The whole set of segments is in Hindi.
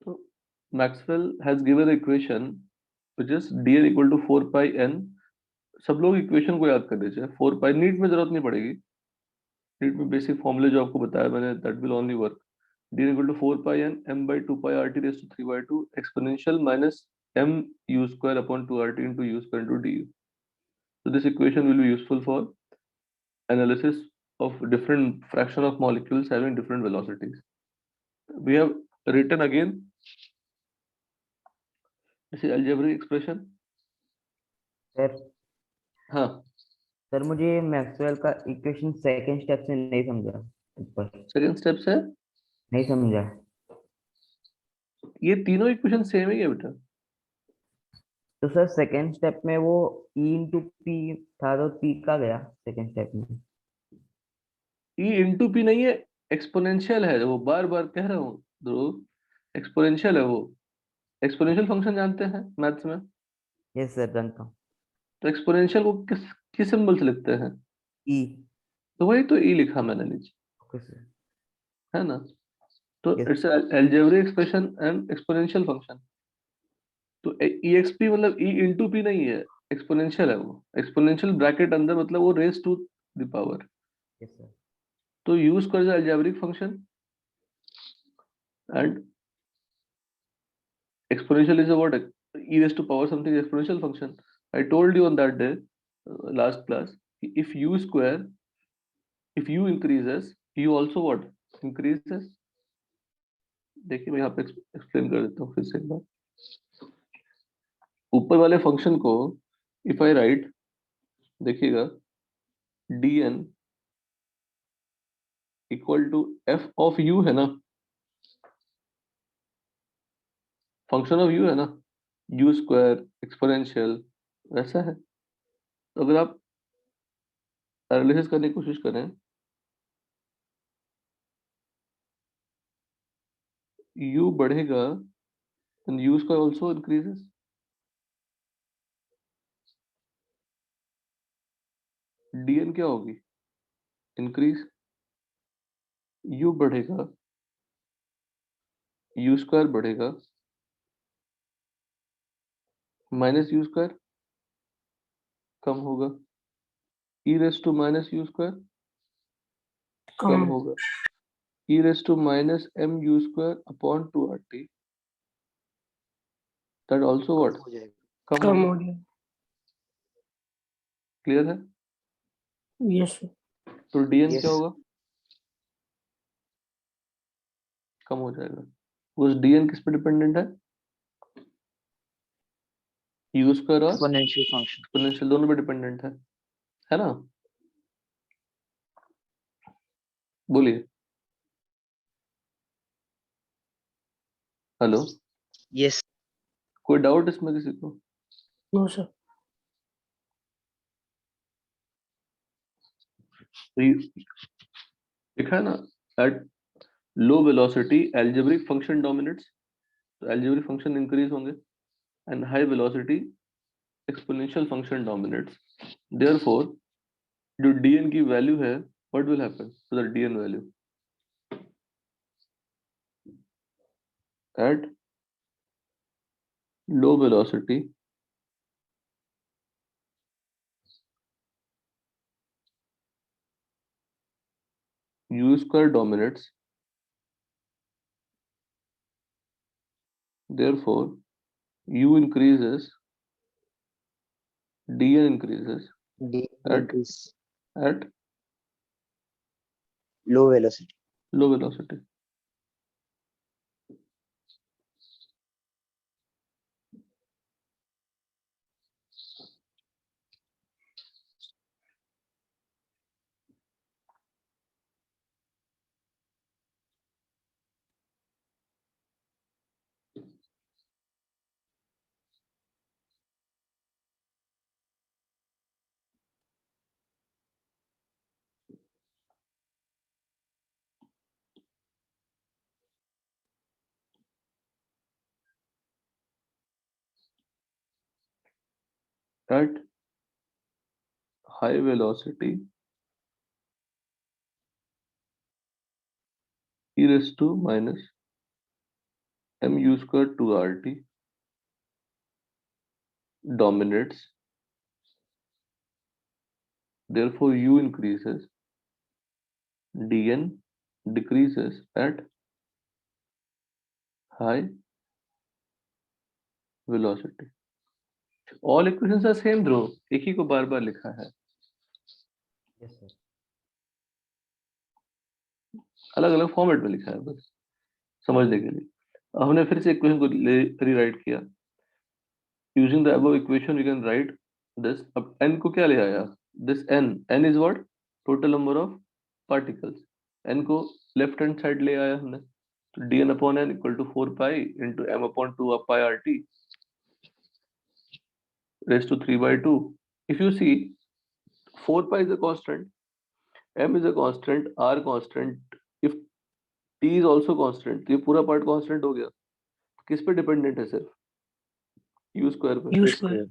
तो Maxwell has given equation which is dl equal to 4 pi n। सब लोग इक्वेशन को याद कर लीजिए, 4 पाई नीट में जरूरत नहीं पड़ेगी, नीट में बेसिक फॉर्मूले जो आपको बताया मैंने that will only work. dl equal to 4 pi n m by 2 pi rt raised to 3 by 2 exponential minus m u square upon 2 rt into u square into du। So this equation will be useful for analysis of different fraction of molecules having different velocities. We have written again this is algebraic expression। Sir हाँ, सर मुझे मैक्सवेल का इक्वेशन सेकंड स्टेप से नहीं समझा, ऊपर सेकंड स्टेप से नहीं समझा। ये तीनों इक्वेशन सेम ही है बेटा। तो सर सेकंड स्टेप में वो E इंटू पी था, तो पी का गया सेकंड स्टेप में। ई इंटू पी नहीं है, एक्सपोनेंशियल है, वो बार बार कह रहा हूँ ध्रुव, एक्सपोनेंशियल है वो। एक्सपोनेंशियल फंक्शन जानते हैं मैथ्स में? यस सर, जानता हूँ। तो एक्सपोनेंशियल को किस सिंबल से लिखते हैं? ई। तो वही तो ई लिखा मैंने नीचे, ओके सर। है ना? तो yes. It's algebraic expression and exponential function. तो ई एक्स पी मतलब ई इंटू पी नहीं है, एक्सपोनेंशियल है वो। एक्सपोनेंशियल ब्रैकेट अंदर मतलब वो raise to the power. Yes sir. तो यूज कर algebraic function and exponential is a what? E raised to power something exponential function. I told you on that day, last class, if u square, if u increases, u also what? Increases। देखिए मैं यहाँ पे एक्सप्लेन कर देता हूँ फिर से एक बार। ऊपर वाले फंक्शन को इफ आई राइट, देखिएगा, dn equal to f of u है ना, फंक्शन ऑफ u है ना, u स्क्वायर एक्सपोनेंशियल वैसा है। तो अगर आप एनालिसिस करने की कोशिश करें, u बढ़ेगा then u square also increases। dn क्या होगी? इंक्रीज। u बढ़ेगा, u स्क्वायर बढ़ेगा, माइनस यू स्क्वायर कम होगा, e raise to minus U square कम होगा, e raise to minus m u square upon 2rt that also what? हो जाएगा। कम कम होगा। हो गया। क्लियर है? Yes sir. तो dn यस क्या होगा? कम हो जाएगा। उस dn किस पे डिपेंडेंट है? u स्क्वायर और एक्सपोनेंशियल फंक्शन। एक्सपोनेंशियल दोनों पे डिपेंडेंट है ना? बोलिए। Hello, yes. कोई डाउट इसमें किसी को? No sir. तो लिखा है ना, at low velocity algebraic function dominates, तो एल्जेब्रिक फंक्शन इंक्रीज होंगे, and high velocity exponential function dominates. Therefore जो dn की वैल्यू है, what will happen to the dn value at low velocity u square dominates, therefore u increases, dn increases D at increase at low velocity. low velocity। At high velocity e raised to minus mu square 2RT dominates, therefore u increases, dn decreases at high velocity. All equations are same bro, एक ही को बार बार लिखा है, यस सर। अलग अलग फॉर्मेट में लिखा है बस समझने के लिए। हमने फिर से इक्वेशन को रीराइट किया। Using the above equation we can write this. अब n को क्या ले आया, this n is what, total number of particles. n को लेफ्ट हैंड साइड ले आया हमने, तो dn upon n equal to 4 pi into m upon 2 pi RT raised to 3/2. If you see 4 pi is a constant, m is a constant, r constant, if t is also constant, तो ये पूरा पार्ट कांस्टेंट हो गया। किस पे डिपेंडेंट है, सिर्फ u स्क्वायर पे। U U square. square.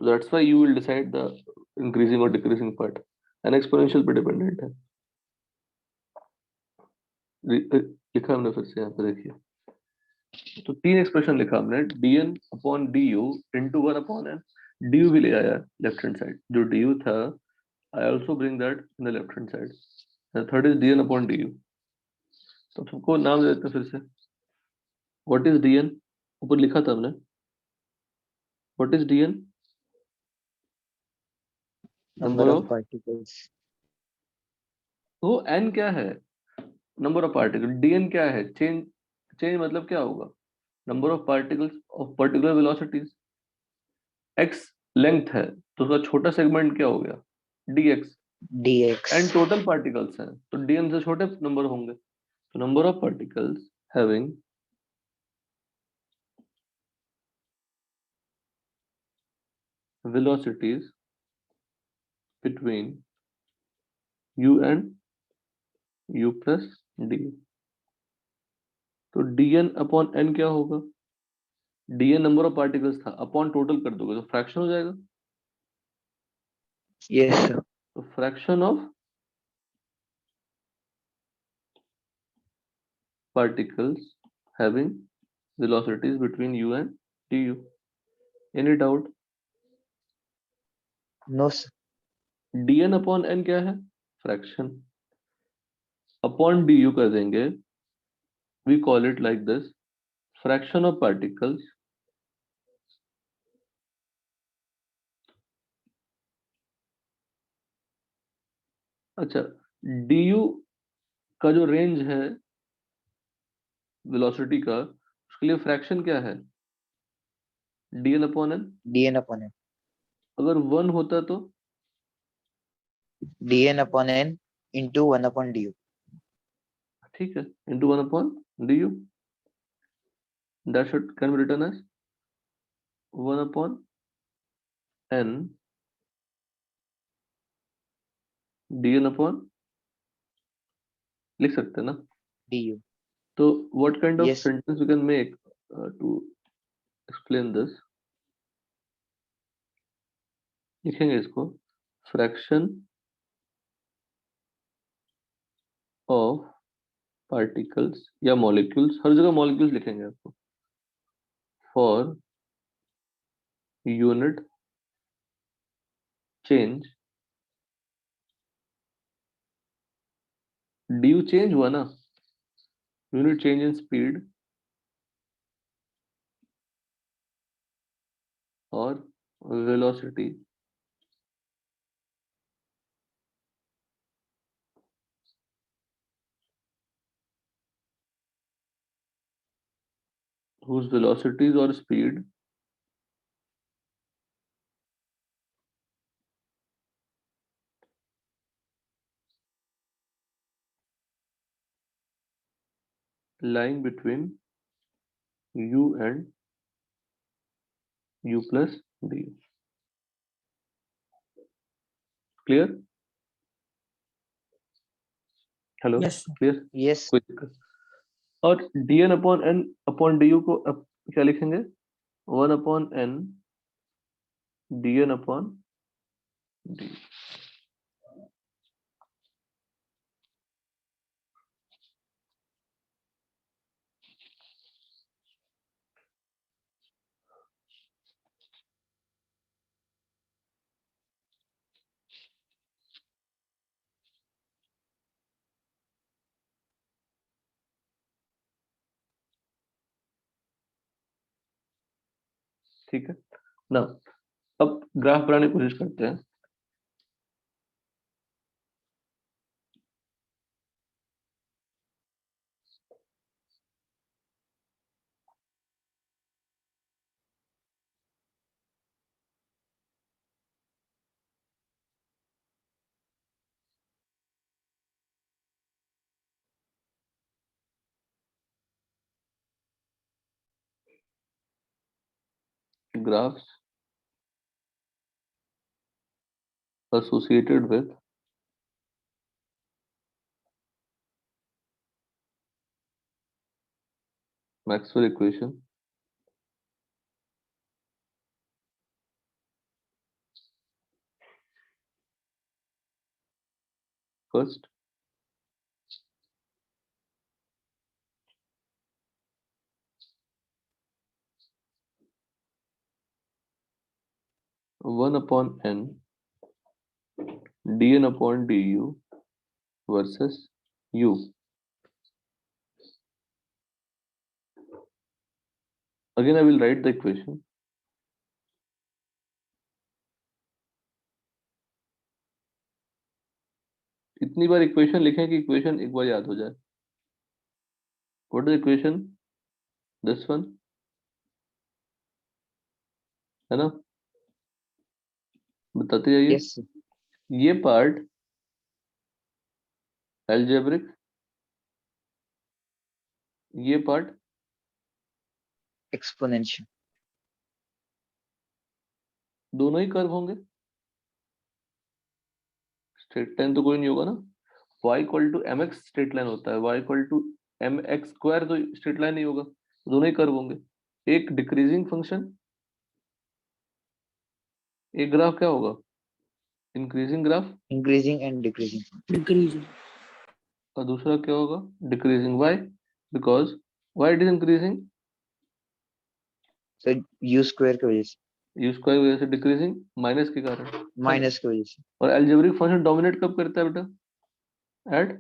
So that's why you will decide the increasing or decreasing part, and exponential पे डिपेंडेंट है। लिखा हमने फिर से यहाँ पे देखिए, तो तीन एक्सप्रेशन लिखा हमने, dn upon du into 1 upon n। du भी ले आया लेफ्ट हैंड साइड, जो du था I also bring that in the left hand side. The third is dn upon du. तो सबको नाम दे देते हैं फिर से। What is dn? ऊपर लिखा था हमने। What is dn? Number Number of of, particles. वो n क्या है? Number of particles. dn क्या है? Change मतलब क्या होगा? Number of particles of particular velocities. x length है, तो उसका छोटा सेगमेंट क्या हो गया? dx. Dx. n total particles हैं, तो dn से छोटे नंबर होंगे। तो number of particles having velocities between u and u plus d। तो dn अपॉन n क्या होगा? dn नंबर ऑफ पार्टिकल्स था, अपॉन टोटल कर दोगे तो फ्रैक्शन हो जाएगा। Yes, sir. तो fraction of particles having velocities between u and du। Any doubt? No, sir. dn upon n क्या है? फ्रैक्शन। अपॉन du कर देंगे, we call it like this, fraction of particles अच्छा, du का जो रेंज है वेलोसिटी का, उसके लिए फ्रैक्शन क्या है? dn upon n। Dn upon n. अगर 1 होता तो Dn upon n into 1 upon du. ठीक है, into 1 upon du, that should can be written as 1 upon n dn upon, लिख सकते हैं ना? Du. तो what kind of Yes. sentence we can make to explain this? लिखेंगे इसको, fraction of particles या molecules, हर जगह molecules लिखेंगे आपको, for unit change, du change हुआ ना, unit change in speed और velocity whose velocities or speed lying between u and u plus d। Clear? Hello, Yes, sir. Clear? Yes. कोई दिक्कत? और dn upon n upon du को अब क्या लिखेंगे? 1 upon n dn upon d। ठीक है ना। अब ग्राफ बनाने की कोशिश करते हैं। Graphs associated with Maxwell equation first, one upon n dn upon du versus u. Again, I will write the equation. इतनी बार इक्वेशन लिखें कि इक्वेशन एक बार याद हो जाए। What is equation? This one, है ना? बताते जाइए। Yes, sir. ये पार्ट अलजेब्रिक, ये पार्ट Exponential. दोनों ही कर्व होंगे। स्ट्रेट लाइन तो कोई नहीं होगा ना। y equal to m x straight line होता है, y equal to m x square तो स्ट्रेट लाइन नहीं होगा, दोनों ही कर्व होंगे। एक डिक्रीजिंग फंक्शन, एक ग्राफ क्या होगा? Increasing graph, Increasing and decreasing. Decreasing. और दूसरा क्या होगा? Decreasing. Why? Because why it is increasing, So u square की वजह से, यू स्क्वायर की वजह से डिक्रीजिंग, माइनस के कारण। minus की वजह से. और अलजेब्रिक फंक्शन डोमिनेट कब करता है बेटा? एट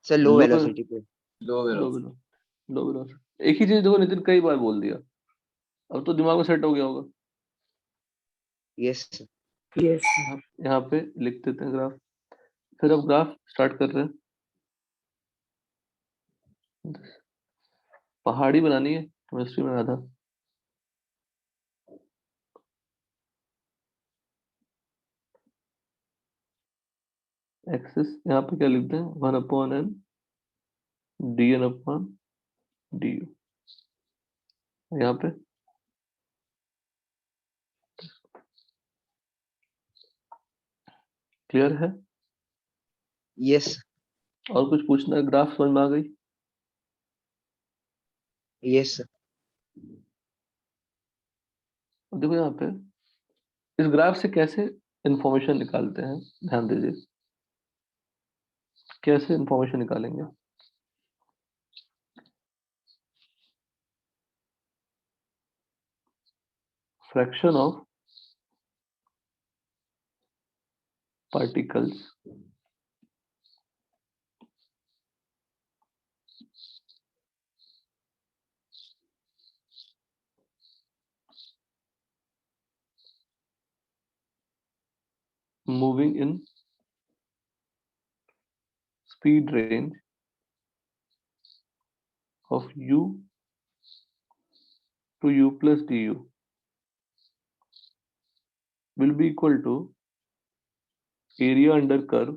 So low लो velocity पे. लो वेलोसिटी। एक ही चीज देखो नितिन, कई बार बोल दिया, अब तो दिमाग में सेट हो गया होगा। Yes, sir. Yes. यहाँ पे लिख देते हैं ग्राफ। फिर अब ग्राफ स्टार्ट कर रहे हैं। पहाड़ी बनानी है, केमिस्ट्री में आधा। एक्सिस यहाँ पे क्या लिखते हैं? 1/n dn upon du। यहाँ पे क्लियर है? Yes, sir. और कुछ पूछना है? ग्राफ समझ में आ गई? Yes, sir. अब देखो यहाँ पे इस ग्राफ से कैसे इंफॉर्मेशन निकालते हैं, ध्यान दीजिए। कैसे इंफॉर्मेशन निकालेंगे? Fraction of particles moving in speed range of u to u plus du will be equal to area under curve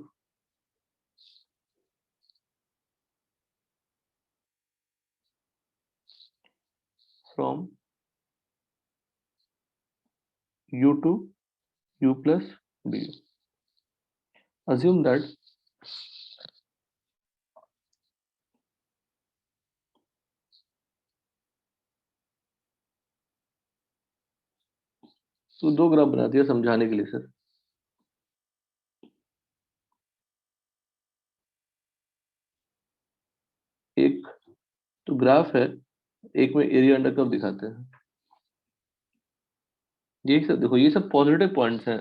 from u to u plus du. Assume that तो दो ग्राफ बना दिया समझाने के लिए सर। एक तो ग्राफ है, एक में एरिया अंडर कर्व दिखाते हैं। ये सब देखो, ये सब पॉजिटिव पॉइंट्स हैं,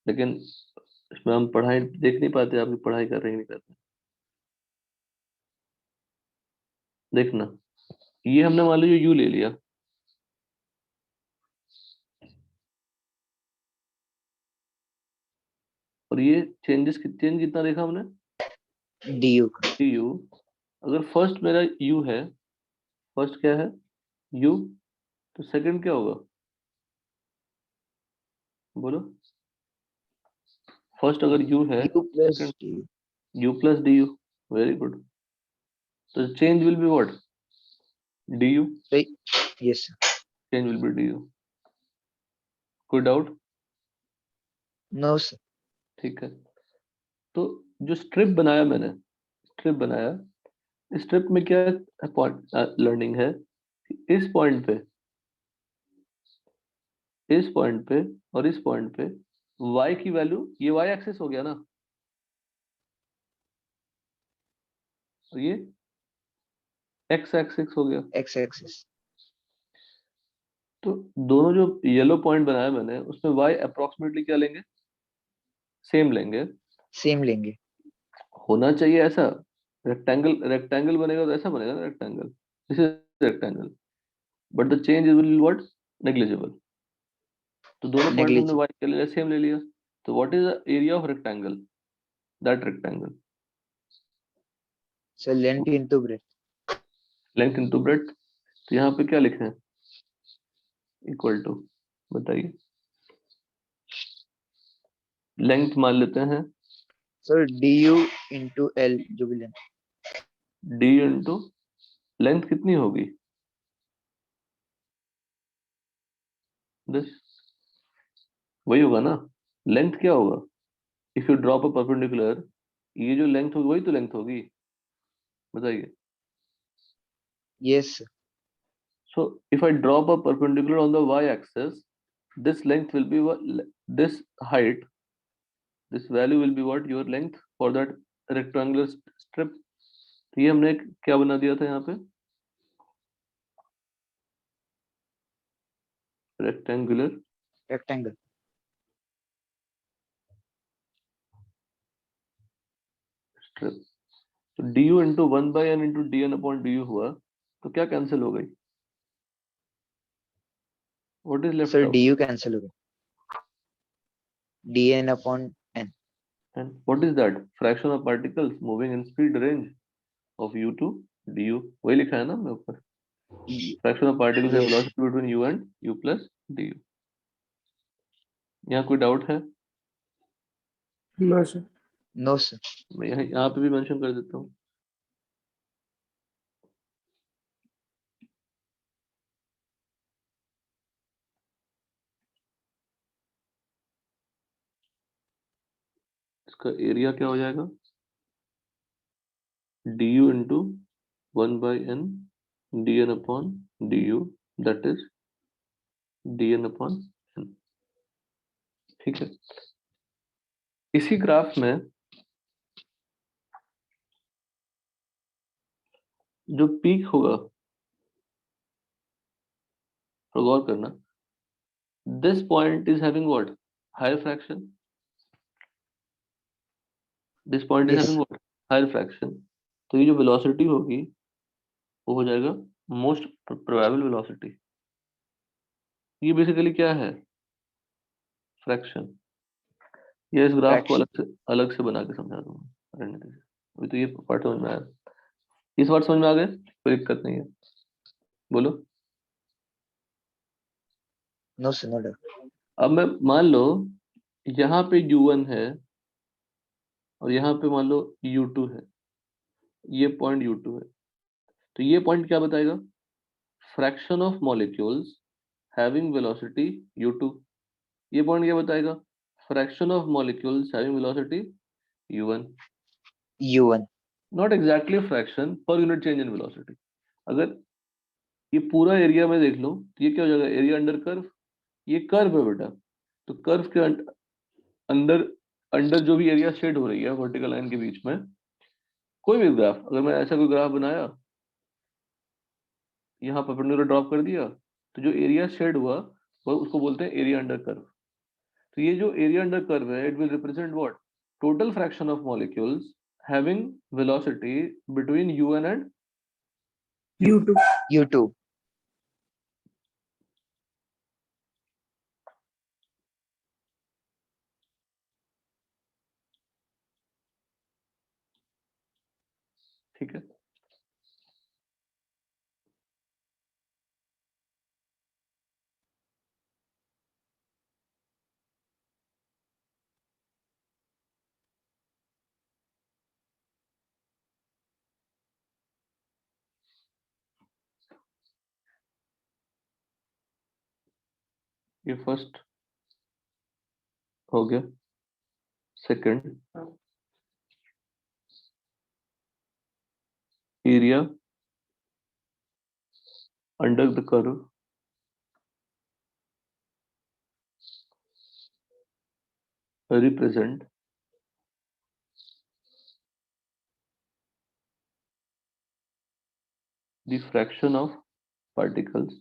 लेकिन इसमें हम पढ़ाई देख नहीं पाते, आपकी पढ़ाई कर रहे हैं नहीं कर रहे। देखना, ये हमने मान लीजिए u ले लिया, और ये चेंज कितना देखा हमने, du का du। अगर फर्स्ट मेरा u है, फर्स्ट क्या है u, तो सेकंड क्या होगा, बोलो। फर्स्ट अगर u है, u plus second du u plus du। Very good. तो change will be what, du। right yes sir. Change will be du। कोई डाउट? No sir. ठीक है। तो जो स्ट्रिप बनाया मैंने, स्ट्रिप बनाया, स्ट्रिप में क्या लर्निंग है कि इस पॉइंट पे, इस पॉइंट पे और इस पॉइंट पे y की वैल्यू, ये y एक्सिस हो गया ना, और ये x एक्सिस हो गया। x axis तो दोनों जो येलो पॉइंट बनाया मैंने, उसमें y अप्रोक्सीमेटली क्या लेंगे, सेम लेंगे। same लेंगे होना चाहिए ऐसा, रेक्टेंगल, रेक्टेंगल बनेगा तो ऐसा बनेगा ना rectangle, this is rectangle, but the change will what, negligible. तो दोनों पॉइंट हमने negligible y के लिए सेम ले लिया। तो what is the area of rectangle, that rectangle, so length into breadth length into breadth. तो यहाँ पे क्या लिखे हैं, इक्वल टू, बताइए, लेंथ मान लेते हैं so du into l जो भी length d इंटू लेंथ कितनी होगी, दिस, वही होगा ना। लेंथ क्या होगा, if you drop a perpendicular, ये जो लेंथ होगी वही तो लेंथ होगी, बताइए। yes sir. So if I drop a perpendicular on the y-axis, this length will be what, this height, this value will be what, your length for that rectangular strip। तो ये हमने क्या बना दिया था यहाँ पे, rectangular rectangle strip। तो du into 1 by n into dn upon du हुआ, तो क्या कैंसिल हो गई, what is left so out, du cancel हो गया dn upon n and what is that, fraction of particles moving in speed range of u to du, वही लिखा है ना हमने ऊपर, fraction of particles and yes velocity between u and u plus du। यहाँ कोई डाउट है? No, sir. no sir. मैं यहाँ पे भी मेंशन कर देता हूँ। इसका एरिया क्या हो जाएगा, du into 1 by n dn upon du, that is dn upon n। ठीक है। इसी ग्राफ में जो पीक होगा, तो गौर करना, this point is having what, higher fraction, this point is yes having what, higher fraction. तो ये जो वेलोसिटी होगी वो हो जाएगा मोस्ट प्रोबेबल वेलोसिटी। ये बेसिकली क्या है, फ्रैक्शन। ये इस ग्राफ को fraction अलग से बना के समझा दूंगा, रहने दीजिए। अभी तो ये पार्ट समझ में आया, इस बार समझ में आ गए, कोई दिक्कत नहीं है, बोलो। no sir no doubt अब मैं मान लो यहाँ पे u1 है और यहाँ पे मान लो u2 है, ये पॉइंट u2 है, तो ये पॉइंट क्या बताएगा, fraction of molecules having velocity u2। ये पॉइंट क्या बताएगा, fraction of molecules having velocity u1। u1 not exactly fraction, per unit change in velocity. अगर ये पूरा एरिया में देख लो तो ये क्या हो जाएगा, एरिया अंडर कर्व, ये कर्व है बेटा, तो कर्व के अंदर, अंडर जो भी एरिया शेड हो रही है वर्टिकल लाइन के बीच में, कोई भी ग्राफ, अगर मैं ऐसा कोई ग्राफ बनाया, यहाँ परपेंडिकुलर ड्रॉप कर दिया, तो जो एरिया शेड हुआ वो उसको बोलते हैं एरिया अंडर कर्व। तो ये जो एरिया अंडर कर्व है, it will represent what, total fraction of molecules having velocity between u1 and, You too. u2 ठीक है। ये फर्स्ट हो गया। Second, area under the curve represent the fraction of particles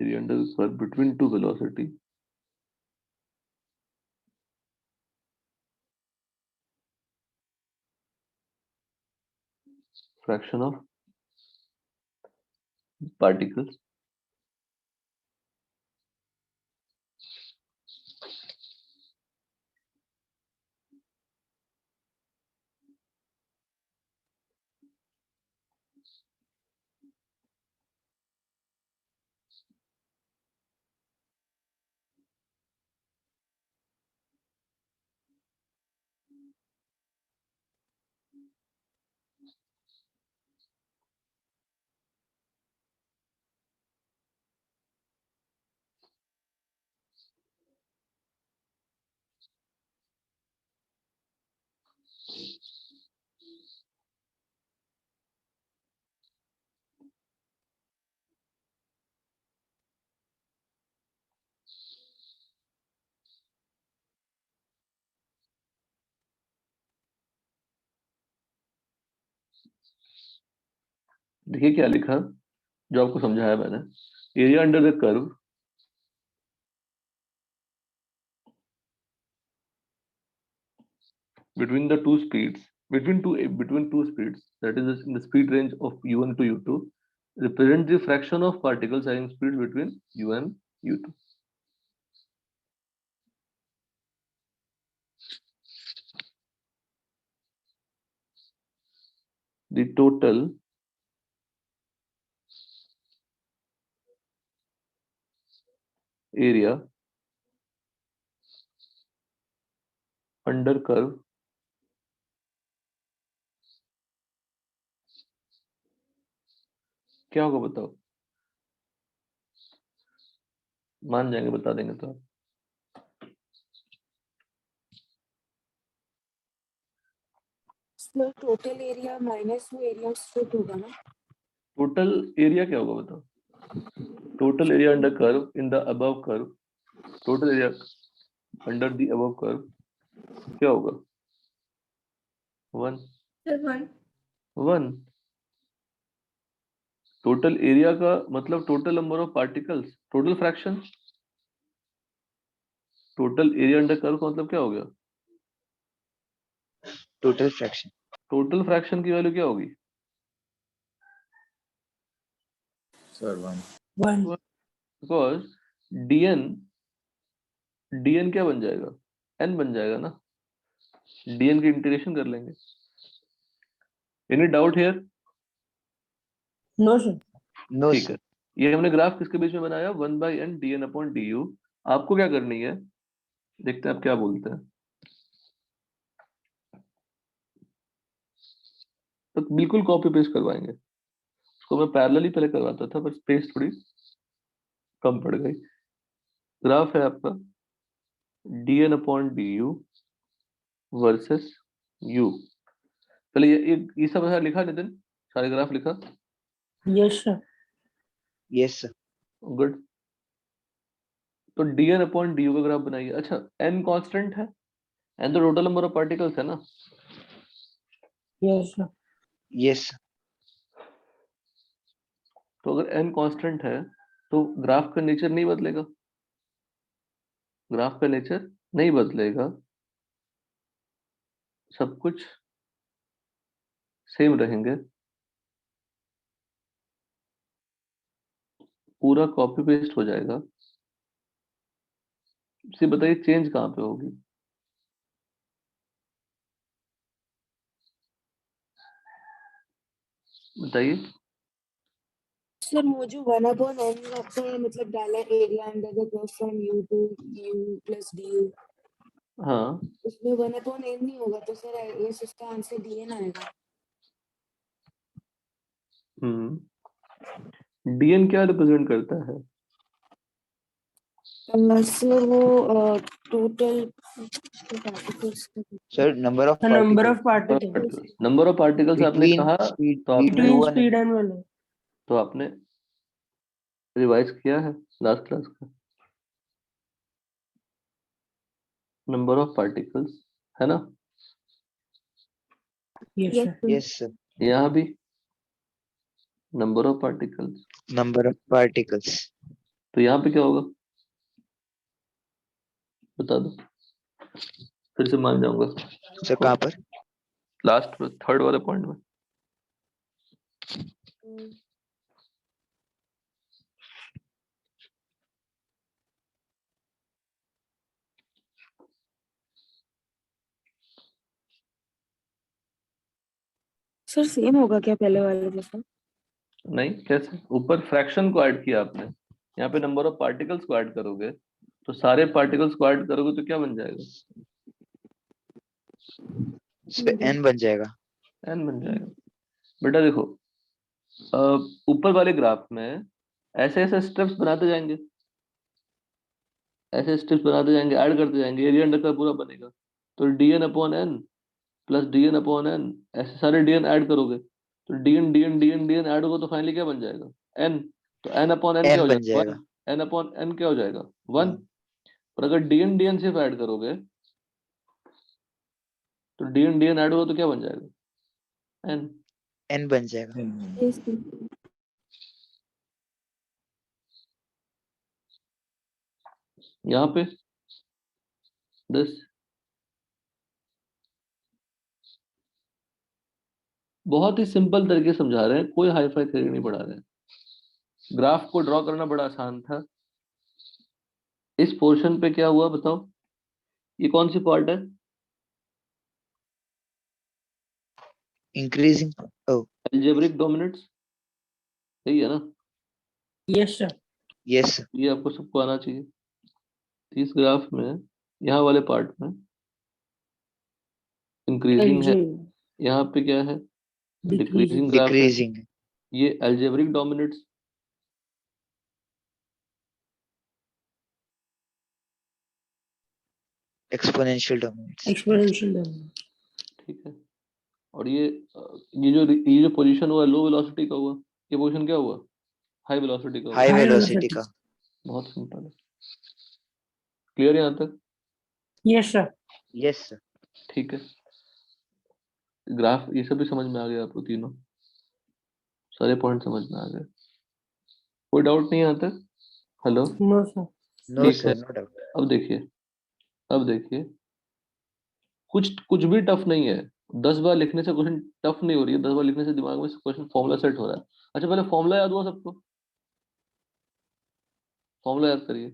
area under the curve between two velocity fraction of particles देखिए क्या लिखा जो आपको समझाया मैंने। Area under the curve between the two speeds between two speeds, that is in the speed range of u1 to u2, represent the fraction of particles having speed between u and u2. The total area under curve क्या होगा बताओ? मान जाएंगे, बता देंगे तो आप। इसमें टोटल एरिया माइनस वो एरिया स्ट्रिप होगा ना। टोटल एरिया क्या होगा बताओ? Total area under curve in the above curve, total area under the above curve क्या होगा? 1 1। टोटल एरिया का मतलब total number of particles, total fraction. Total area under curve का मतलब क्या हो गया? Total fraction. टोटल फ्रैक्शन की वैल्यू क्या होगी? सर 1 बिकॉज dn dn क्या बन जाएगा? n बन जाएगा ना। dn की इंटीग्रेशन कर लेंगे। Any doubt here? No sir. No ठीक है। ये हमने ग्राफ किसके बीच में बनाया? 1/n dn/du। आपको क्या करनी है, देखते हैं आप क्या बोलते हैं। तो बिल्कुल कॉपी पेस्ट करवाएंगे उसको। मैं पैरेलली पहले करवाता था पर स्पेस थोड़ी कम पड़ गई। ग्राफ है आपका dn/du वर्सेस u। पहले ये सब ऐसा लिखा नितिन, सारे ग्राफ लिखा? Yes sir. Yes sir. Good. तो dn/du का ग्राफ बनाइए। अच्छा, n कांस्टेंट है, n तो टोटल नंबर ऑफ पार्टिकल्स है ना। Yes sir. यस तो अगर n कांस्टेंट है तो ग्राफ का नेचर नहीं बदलेगा, ग्राफ का नेचर नहीं बदलेगा, सब कुछ सेम रहेंगे, पूरा कॉपी पेस्ट हो जाएगा। इसे बताइए चेंज कहाँ पे होगी? बताइए। सर वो जो 1/n आपने मतलब डाला area under the curve from u to u plus du, हाँ, उसमें 1/n नहीं होगा तो सर आई गेस इसका आंसर dn आएगा। डीएन क्या रिप्रेजेंट करता है? सर वो टोटल पार्टिकल्स का sir number of The number particle of particles number of particles आपने बिटवीन कहा, स्पीड तो आपने between v1 speed and and velocity. तो आपने रिवाइज किया है लास्ट क्लास का? नंबर ऑफ पार्टिकल्स है ना? Yes, Yes, sir. sir. Yes sir, यहाँ भी number of particles, number of particles तो यहाँ पे क्या होगा बता दो, फिर से मान जाऊंगा सर। कहाँ पर? लास्ट में थर्ड वाले पॉइंट में। सर सेम होगा क्या पहले वाले जैसा? नहीं, कैसे? ऊपर फ्रैक्शन को ऐड किया आपने, यहाँ पे नंबर ऑफ पार्टिकल्स को ऐड करोगे, तो सारे पार्टिकल्स को ऐड करोगे तो क्या बन जाएगा? सर n बन जाएगा। एन बन जाएगा। बेटा देखो, ऊपर वाले ग्राफ में ऐसे ऐसे स्टेप्स बनाते जाएंगे, ऐसे स्टेप्स बनाते जाएंगे, ऐड करते जाएंगे, एरिया अंडर का पूरा बनेगा। तो dn upon n plus dn upon n, ऐसे सारे डीएन ऐड करोगे, तो dn dn dn dn add होगा तो फाइनली क्या बन जाएगा? एन। तो एन अपॉन एन क्या n हो बन जाएगा? जाएगा। वन। एन अपॉन एन क्या हो जाएगा? वन। और अगर डीएन डीएन सिर्फ ऐड करोगे, तो डीएन डीएन ऐड होगा तो क्या बन जाएगा? एन। n बन जाएगा। Yes, sir. यहाँ पे दिस बहुत ही सिंपल तरीके से समझा रहे हैं, कोई हाई फाई थ्योरी नहीं पढ़ा रहे हैं। ग्राफ को ड्रॉ करना बड़ा आसान था। इस पोर्शन पे क्या हुआ बताओ? ये कौन सी पार्ट है? इंक्रीजिंग। ओह अलजेब्रिक डोमिनेट्स, यही है ना? Yes, sir. यस। ये आपको सबको आना चाहिए। इस ग्राफ में यहाँ वाले पार्ट में इंक्रीजिंग है, LG यहाँ पे क्या है? decreasing. डिक्रीजिंग ग्राफ है। डिक्रीजिंग। ये algebraic dominates, exponential dominance. Exponential dominance. ठीक है। और ये जो पोजीशन हुआ लो वेलोसिटी का हुआ, ये पोजीशन क्या हुआ? हाई वेलोसिटी का हुआ। High High velocity velocity. का। बहुत सिंपल है। क्लियर यहाँ तक? Yes, sir. Yes sir. ठीक है। ग्राफ ये सब भी समझ में आ गया आपको? तीनों सारे पॉइंट समझ में आ गए? कोई डाउट नहीं यहाँ तक? हेलो? No, sir. नो ठीक सर, है। No doubt. अब देखिए कुछ कुछ भी टफ नहीं है। 10 बार लिखने से क्वेश्चन टफ नहीं हो रही है, 10 बार लिखने से दिमाग में क्वेश्चन फॉर्मूला सेट हो रहा है। अच्छा पहले फॉर्मूला याद हुआ सबको? फॉर्मूला याद करिए।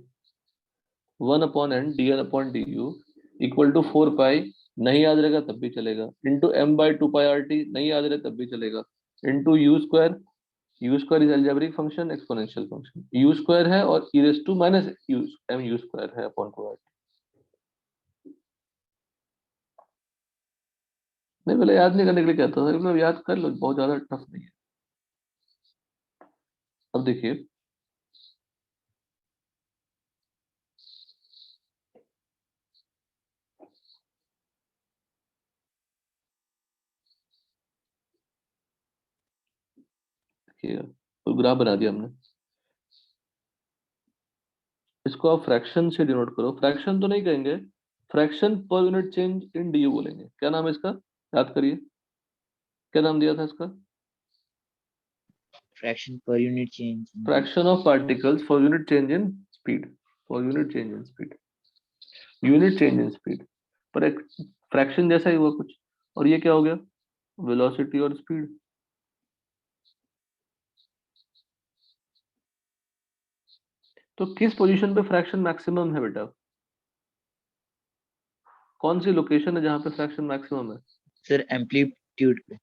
1/n dn/du इक्वल टू 4 पाई, नहीं याद रहेगा तब भी चलेगा, इंटू m/2 पाई RT, नहीं याद रहे तब भी चलेगा, into U square. U square is algebraic function, exponential function. U square है और E raise to minus U square है अपॉन 2RT। नहीं पहले याद नहीं करने के लिए कहता था, मतलब याद कर लो, बहुत ज्यादा टफ नहीं है। अब देखिए तो ग्राफ बना दिया हमने, इसको आप फ्रैक्शन से डिनोट करो। फ्रैक्शन तो नहीं कहेंगे, fraction per unit change in D बोलेंगे। क्या नाम है इसका? याद करिए, क्या नाम दिया था इसका? fraction per unit change. fraction of particles for unit change in speed, for unit change in speed, unit change in speed, पर एक फ्रैक्शन जैसा ही हुआ कुछ, और ये क्या हो गया, वेलोसिटी और स्पीड। तो किस पोजीशन पे फ्रैक्शन मैक्सिमम है बेटा, कौन सी लोकेशन है जहां पे फ्रैक्शन मैक्सिमम है? सर एम्पलीट्यूड पे।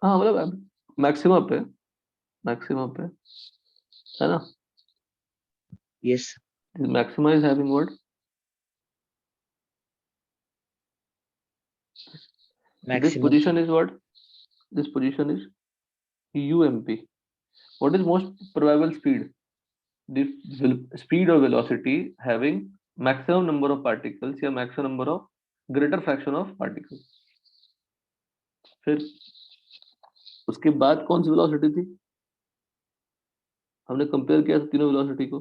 हाँ मतलब मैक्सिमम पे, मैक्सिमम पे है ना, yes maxima is having what, this maximum. position is what, this position is ump. What is most probable speed, the speed or velocity having maximum number of particles या maximum number of greater fraction of particles। फिर उसके बाद कौन सी वेलोसिटी थी, हमने कंपेयर किया था तीनों वेलोसिटी को,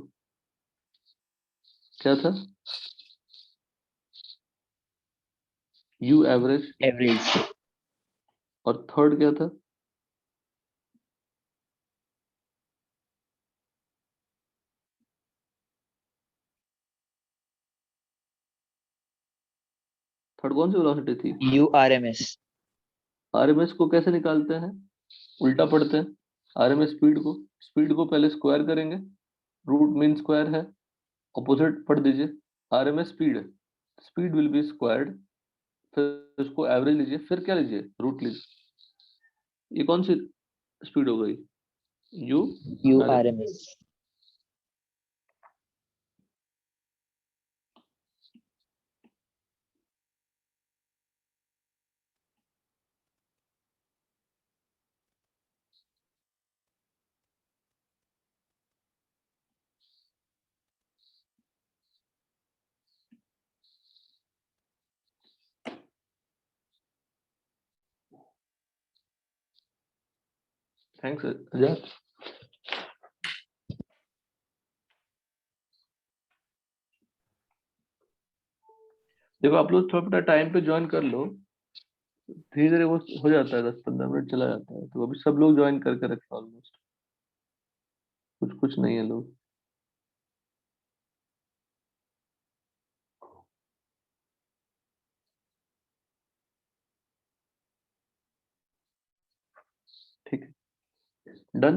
क्या था, u एवरेज, एवरेज। और थर्ड क्या था, थर्ड कौन सी वेलोसिटी थी, u R M S. RMS को कैसे निकालते हैं, उल्टा पढ़ते हैं, आरएमएस स्पीड को पहले स्क्वायर करेंगे, रूट मीन स्क्वायर है, ऑपोजिट पढ़ दीजिए, RMS speed, speed will be squared, फिर उसको एवरेज लीजिए, फिर क्या लीजिए, रूट लीजिए, ये कौन सी स्पीड हो गई, u u R M S. Thanks Ajay. देखो आप लोग थोड़ा टाइम पे ज्वाइन कर लो, धीरे धीरे वो हो जाता है, 10-15 मिनट चला जाता है, तो अभी सब लोग ज्वाइन करके रखे ऑलमोस्ट, कुछ कुछ नहीं है लोग। ठीक है, डन।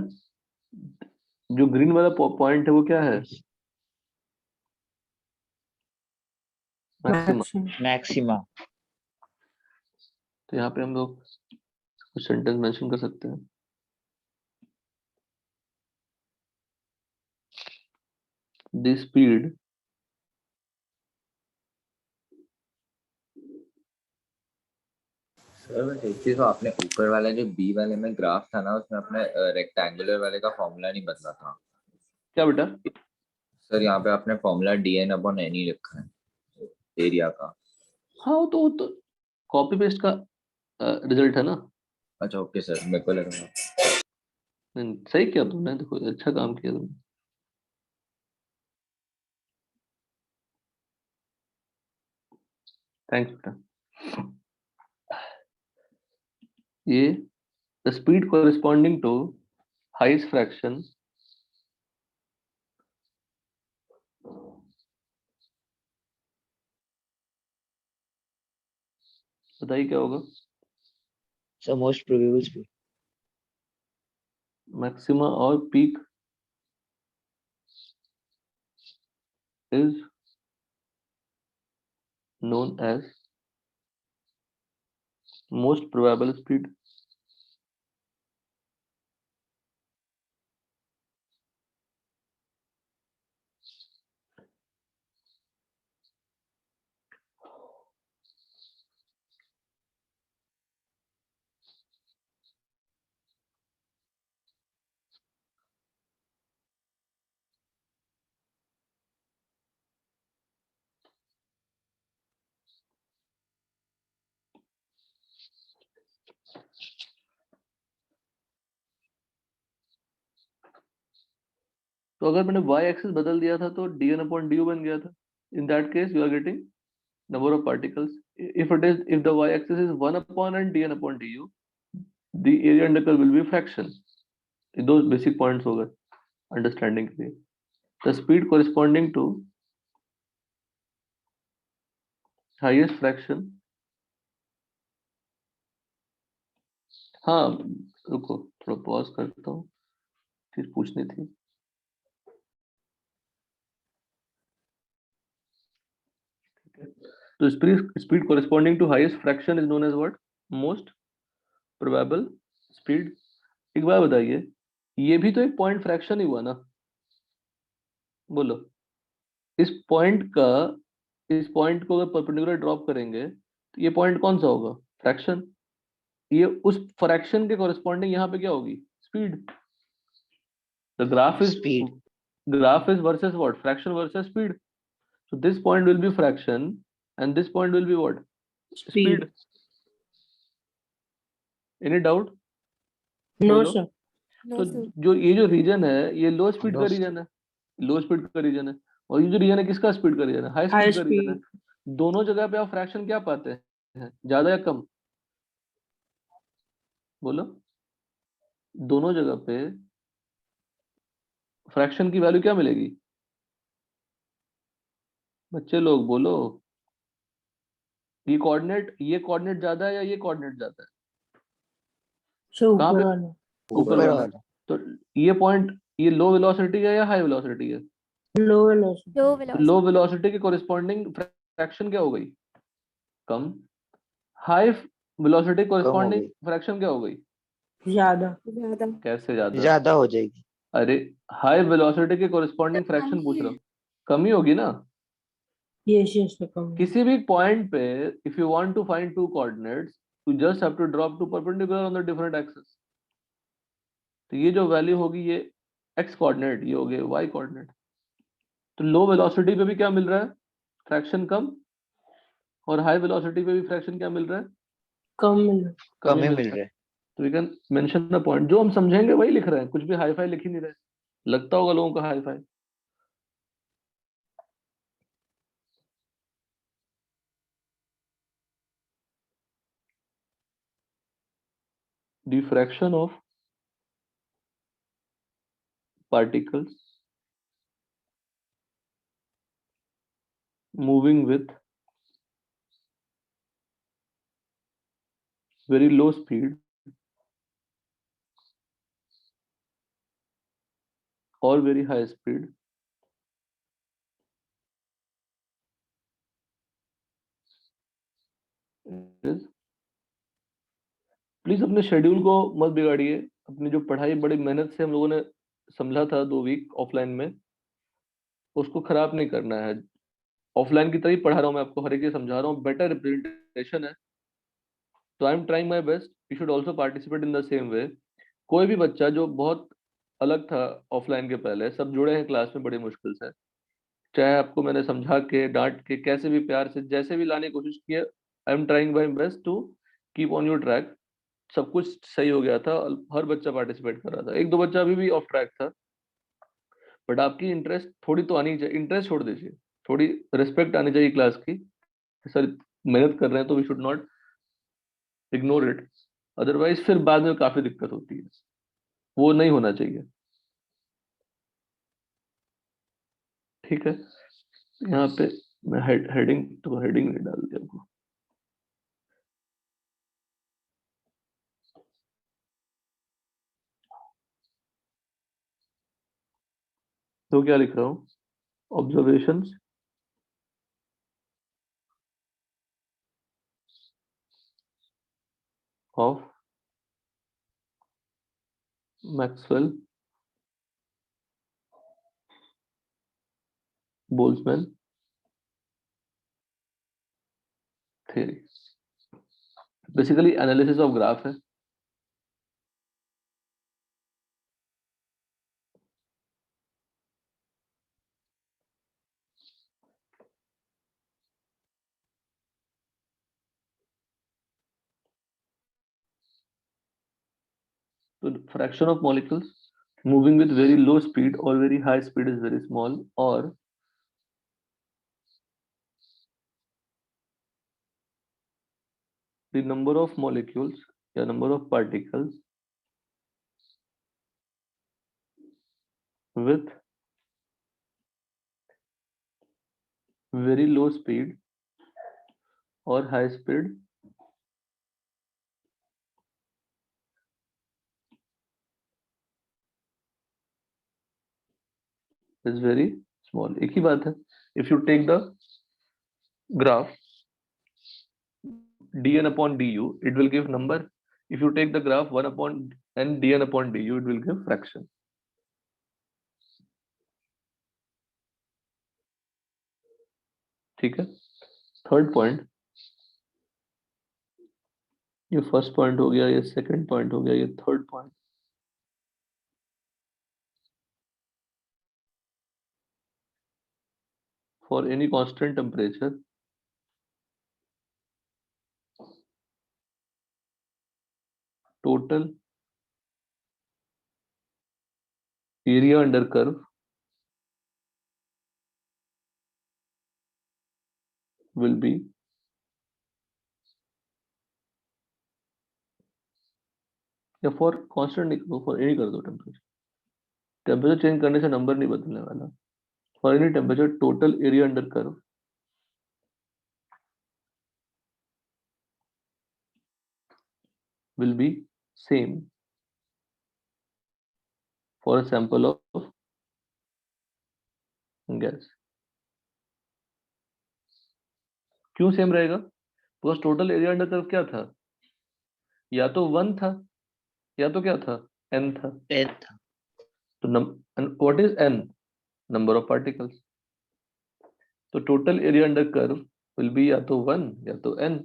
जो ग्रीन वाला पॉइंट है वो क्या है, मैक्सिमम। Maximum. मैक्सिमा। तो यहाँ पे हम लोग कुछ सेंटेंस मेंशन कर सकते हैं, द स्पीड सर बस एक चीज, तो आपने ऊपर वाला जो बी वाले में ग्राफ था ना, उसमें अपने रेक्टेंगुलर वाले का फॉर्मूला नहीं बदला था। क्या बेटा, सर यहाँ पे आपने फॉर्मूला dn/n ही लिखा है एरिया का। हाँ वो तो कॉपी पेस्ट का रिजल्ट है ना। अच्छा ओके सर, मेरे को लगा। सही किया तुमने, देखो अच्छा काम किया तुमने। थैंक्स बेटा। ये the speed corresponding to highest fraction बताइए क्या होगा, so most probable speed. Maxima और peak is known as most probable speed। तो अगर मैंने y एक्सिस बदल दिया था तो dn/du बन गया था, in that case you are getting number of particles। if the y axis is 1/n dn/du, the area under curve will be fraction। ये दो बेसिक पॉइंट्स हो गए अंडरस्टैंडिंग के लिए। The speed corresponding to highest fraction, हाँ रुको थोड़ा पॉज करता हूँ, चीज पूछनी थी। तो speed corresponding to highest fraction is known as what? Most probable speed. एक बात बताइए, ये भी तो एक पॉइंट फ्रैक्शन ही हुआ ना? बोलो, इस पॉइंट का, इस पॉइंट को अगर परपेंडिकुलर ड्रॉप करेंगे तो ये पॉइंट कौन सा होगा? फ्रैक्शन। ये उस फ्रैक्शन के कॉरेस्पॉन्डिंग यहाँ पे क्या होगी? Speed. The Speed. graph is versus what? Fraction versus speed. So this point will be fraction and this point will be what? Speed. Any doubt? No, बोलो। sir. No, तो sir. जो ये जो रीजन है ये लो स्पीड Low का रीजन है, लो स्पीड का रीजन है। और ये जो रीजन है किसका स्पीड का रीजन है? हाई High स्पीड का रीजन है। speed. दोनों जगह पे आप फ्रैक्शन क्या पाते हैं? ज्यादा या कम? बोलो, दोनों जगह पे फ्रैक्शन की वैल्यू क्या मिलेगी? बच्चे लोग बोलो, ये कोऑर्डिनेट ज्यादा है या ये कोऑर्डिनेट ज्यादा है? So कहाँ पे? ऊपर वाला. ऊपर ऊपर वाला। वाला. तो ये पॉइंट, ये लो वेलोसिटी है या हाई वेलोसिटी है? Low velocity. Low लो velocity. वेलोसिटी के कॉरेस्पॉन्डिंग फ्रैक्शन क्या हो गई? कम। हाई वेलोसिटी कम हो कॉरेस्पॉन्डिंग गई. फ्रैक्शन क्या हो गई? ज्यादा. ज्यादा. कैसे ज्यादा? ज्यादा हो जाएगी. अरे हाई वेलोसिटी के कॉरेस्पॉन्डिंग फ्रैक्शन पूछ रहा हूँ, कम ही होगी ना? Yes, yes, sir. कम. किसी भी पॉइंट पे if you want to find two coordinates you just have to drop two perpendicular on the different axis. तो ये जो वैल्यू होगी ये एक्स कोऑर्डिनेट, ये हो गए वाई कोऑर्डिनेट। तो लो वेलोसिटी पे भी क्या मिल रहा है? फ्रैक्शन कम। और हाई वेलोसिटी पे भी फ्रैक्शन क्या मिल रहा है? कम मिल रहा. कम कम ही ही मिल मिल रहा है। रहा है. तो we can mention the point, जो हम समझेंगे वही लिख रहे हैं, कुछ भी हाई फाई लिख ही नहीं रहे। लगता होगा लोगों का hi fi. Diffraction of particles moving with very low speed or very high speed is, please अपने शेड्यूल को मत बिगाड़िए। अपनी जो पढ़ाई बड़ी मेहनत से हम लोगों ने समझा था 2 वीक ऑफलाइन में, उसको खराब नहीं करना है। ऑफलाइन की तरह ही पढ़ा रहा हूँ मैं आपको, हर एक चीज समझा रहा हूँ, बेटर रिप्रेजेंटेशन है। तो आई am trying my best, you should also participate in the same way. कोई भी बच्चा जो बहुत अलग था ऑफलाइन के पहले, सब जुड़े हैं क्लास में बड़ी मुश्किल से, चाहे आपको मैंने समझा के डांट के कैसे भी प्यार से जैसे भी लाने की कोशिश की है, I am trying my best to keep on your track. सब कुछ सही हो गया था, हर बच्चा पार्टिसिपेट कर रहा था, एक दो बच्चा अभी भी ऑफ ट्रैक था। बट आपकी इंटरेस्ट थोड़ी तो आनी चाहिए, इंटरेस्ट छोड़ दीजिए, थोड़ी रिस्पेक्ट आनी चाहिए क्लास की। सर मेहनत कर रहे हैं तो we should not ignore it, otherwise फिर बाद में काफी दिक्कत होती है, वो नहीं होना चाहिए। ठीक है, यहाँ पे मैं हेडिंग तो हेडिंग नहीं डाल दिया आपको। तो क्या लिख रहा हूँ? Observations of Maxwell Boltzmann theory, basically analysis of graph है। तो fraction of molecules moving with very low speed or very high speed is very small, or the number of molecules या number of particles with very low speed or high speed is very small. एक ही बात है. If you take the graph dn upon du, it will give number. If you take the graph 1 upon n dn upon du, it will give fraction. ठीक है. थर्ड पॉइंट, ये फर्स्ट पॉइंट हो गया, ये सेकंड पॉइंट हो गया, ये third point. For any constant temperature, total area under curve will be या फॉर कांस्टेंट नहीं करो, फॉर एनी कर दो. टेम्परेचर चेंज करने से नंबर नहीं बदलने वाला. For any temperature total area under curve will be same for a sample of gas. क्यों सेम रहेगा? Because total area under curve क्या था? या तो 1 था या तो क्या था? n था. Nth. तो what is n? Number of particles. तो total area under curve will be या तो 1 या तो n.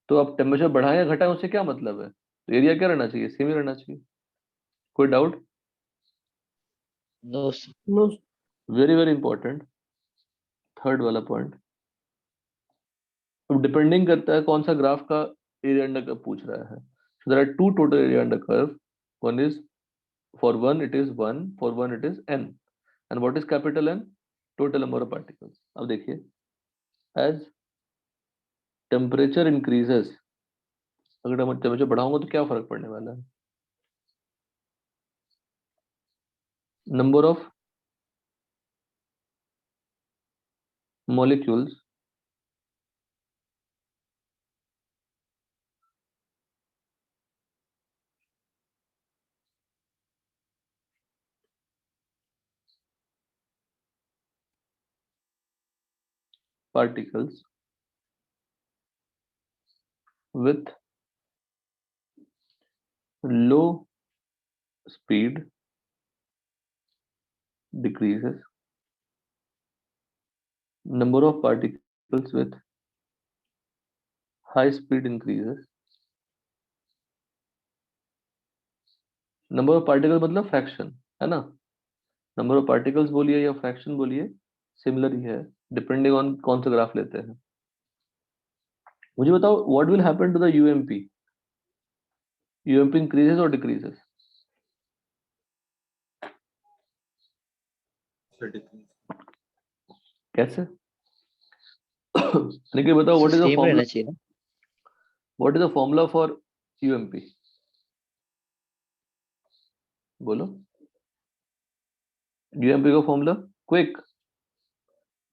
तो आप टेम्परेचर बढ़ाएं या घटाएं, उससे क्या मतलब है? तो एरिया क्या रहना चाहिए? सेम ही रहना चाहिए. कोई doubt? No, sir. Know very very important third वाला पॉइंट. अब डिपेंडिंग करता है कौन सा ग्राफ का एरिया अंडर कर्व पूछ रहा है. So there are two total area under curve. One is for one it is 1, for one it is n. And what is capital N? Total number of particles. अब देखिए, एज टेम्परेचर इंक्रीजेस, अगर मैं टेम्परेचर बढ़ाऊंगा तो क्या फर्क पड़ने वाला है? Number of molecules particles with low speed decreases. Number of particles with high speed increases. Number of particle मतलब फ्रैक्शन है ना. नंबर ऑफ पार्टिकल्स बोलिए या फ्रैक्शन बोलिए, सिमिलर ही है, डिपेंडिंग ऑन कौन सा ग्राफ लेते हैं. मुझे बताओ, what will happen to the UMP? UMP increases और डिक्रीजेस? कैसे? निखिल बताओ, what is the Same formula? रहना चाहिए ना. What is the formula for UMP? बोलो. यूएमपी का फॉर्मूला क्विक.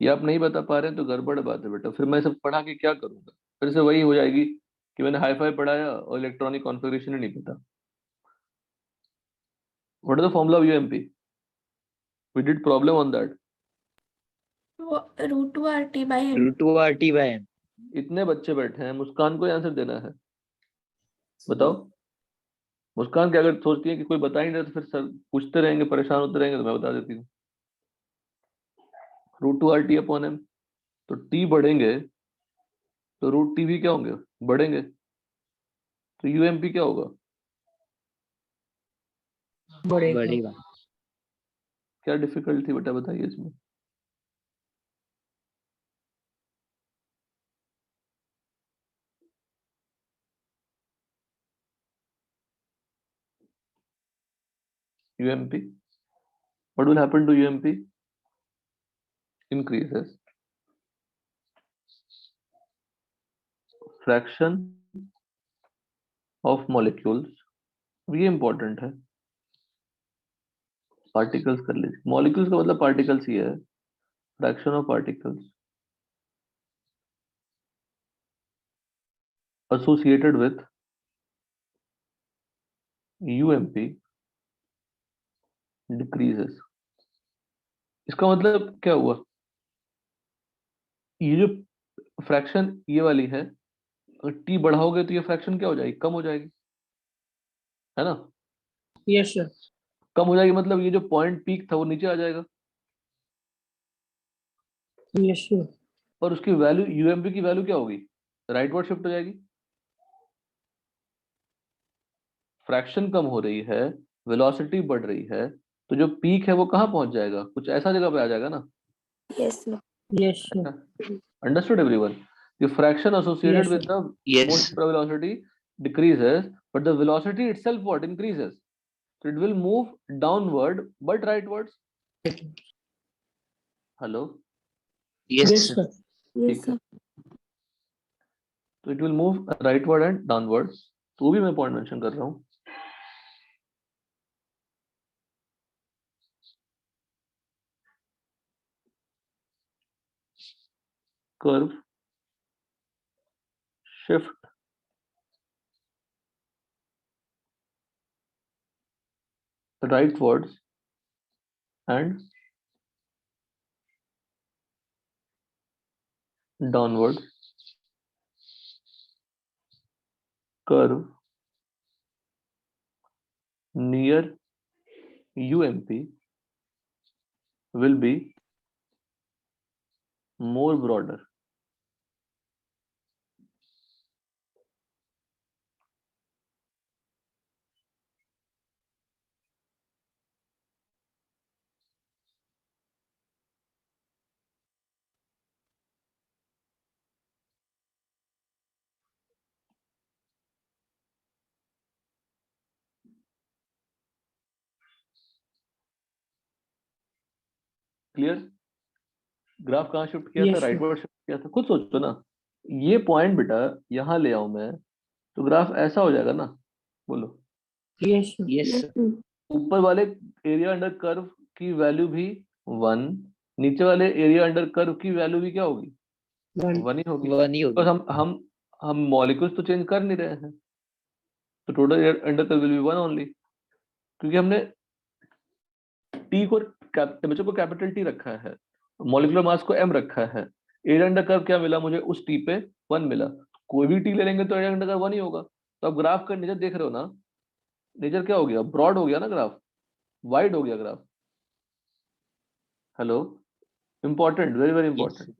ये आप नहीं बता पा रहे हैं तो गड़बड़ बात है बेटा. फिर मैं सब पढ़ा के क्या करूंगा? फिर से वही हो जाएगी कि मैंने हाई फाई पढ़ाया और इलेक्ट्रॉनिक कॉन्फ़िगरेशन ही नहीं पता. What is the formula of UMP? We did problem on that. Root two R T by n. Root 2 RT by n. इतने बच्चे बैठे हैं, मुस्कान को आंसर देना है. बताओ, मुस्कान क्या अगर सोचती है कि कोई बता ही नहीं तो फिर सर पूछते रहेंगे, परेशान होते रहेंगे, तो मैं बता देती हूँ. Root two R T upon M. तो टी बढ़ेंगे तो रूट टी भी क्या होंगे? बढ़ेंगे. तो यूएमपी क्या होगा? बढ़ेगा। बढ़ेगा. क्या डिफिकल्ट थी बेटा, बताइए इसमें. UMP, what will happen to UMP? Increases. Fraction of molecules, ये important है. पार्टिकल्स कर लीजिए, मॉलिक्यूल्स का मतलब पार्टिकल्स ही है, fraction of particles associated with UMP decreases। इसका मतलब क्या हुआ, ये जो फ्रैक्शन ये वाली है, अगर टी बढ़ाओगे तो ये फ्रैक्शन क्या हो जाएगी, कम हो जाएगी, है ना। Yes sir. कम हो जाएगी मतलब ये जो पॉइंट पीक था वो नीचे आ जाएगा, यस सर। और उसकी वैल्यू यूएमपी की वैल्यू क्या होगी, राइटवर्ड शिफ्ट हो जाएगी। फ्रैक्शन कम हो रही है, वेलोसिटी बढ़ रही है, तो जो पीक है वो कहाँ पहुंच जाएगा, कुछ ऐसा जगह पे आ जाएगा ना। Yes sir. Yes sir. Understood everyone. The fraction associated Yes, with sir. the Yes. most velocity decreases, but the velocity itself what increases. So it will move downward but rightwards. Hello. Yes. Yes, sir. Yes ठीक है, सर। तो it will move rightward and downward. तो वो भी मैं पॉइंट मेंशन कर रहा हूँ। Curve shift rightwards and downward. Curve near UMP will be more broader. Clear. Graph कहाँ शिफ्ट किया था, Yes, sir. राइटवर्ड शिफ्ट किया था, खुद सोचो ना। ये पॉइंट बेटा यहाँ ले आऊं मैं तो ग्राफ ऐसा हो जाएगा ना, बोलो। Yes, sir. Yes. Yes Sir. Sir. ऊपर वाले एरिया अंडर कर्व की वैल्यू भी 1, नीचे वाले एरिया अंडर कर्व की वैल्यू भी क्या होगी, One. 1 ही होगी। One ही तो होगी। हम मॉलिक्यूल्स तो चेंज कर नहीं रहे हैं, तो total under curve will B 1 only, क्योंकि हमने टी को टेम्परेचर को कैपिटल टी रखा है, मॉलिक्यूलर मास को m रखा है, एरिया अंडर कर्व क्या मिला मुझे, उस टी पे 1 मिला। कोई भी टी ले लेंगे तो एरिया अंडर कर्व 1 ही होगा। तो आप ग्राफ का नेचर देख रहे हो ना, नेचर क्या हो गया, ब्रॉड हो गया ना ग्राफ, वाइड हो गया graph. Hello, important, very very Yes. Important.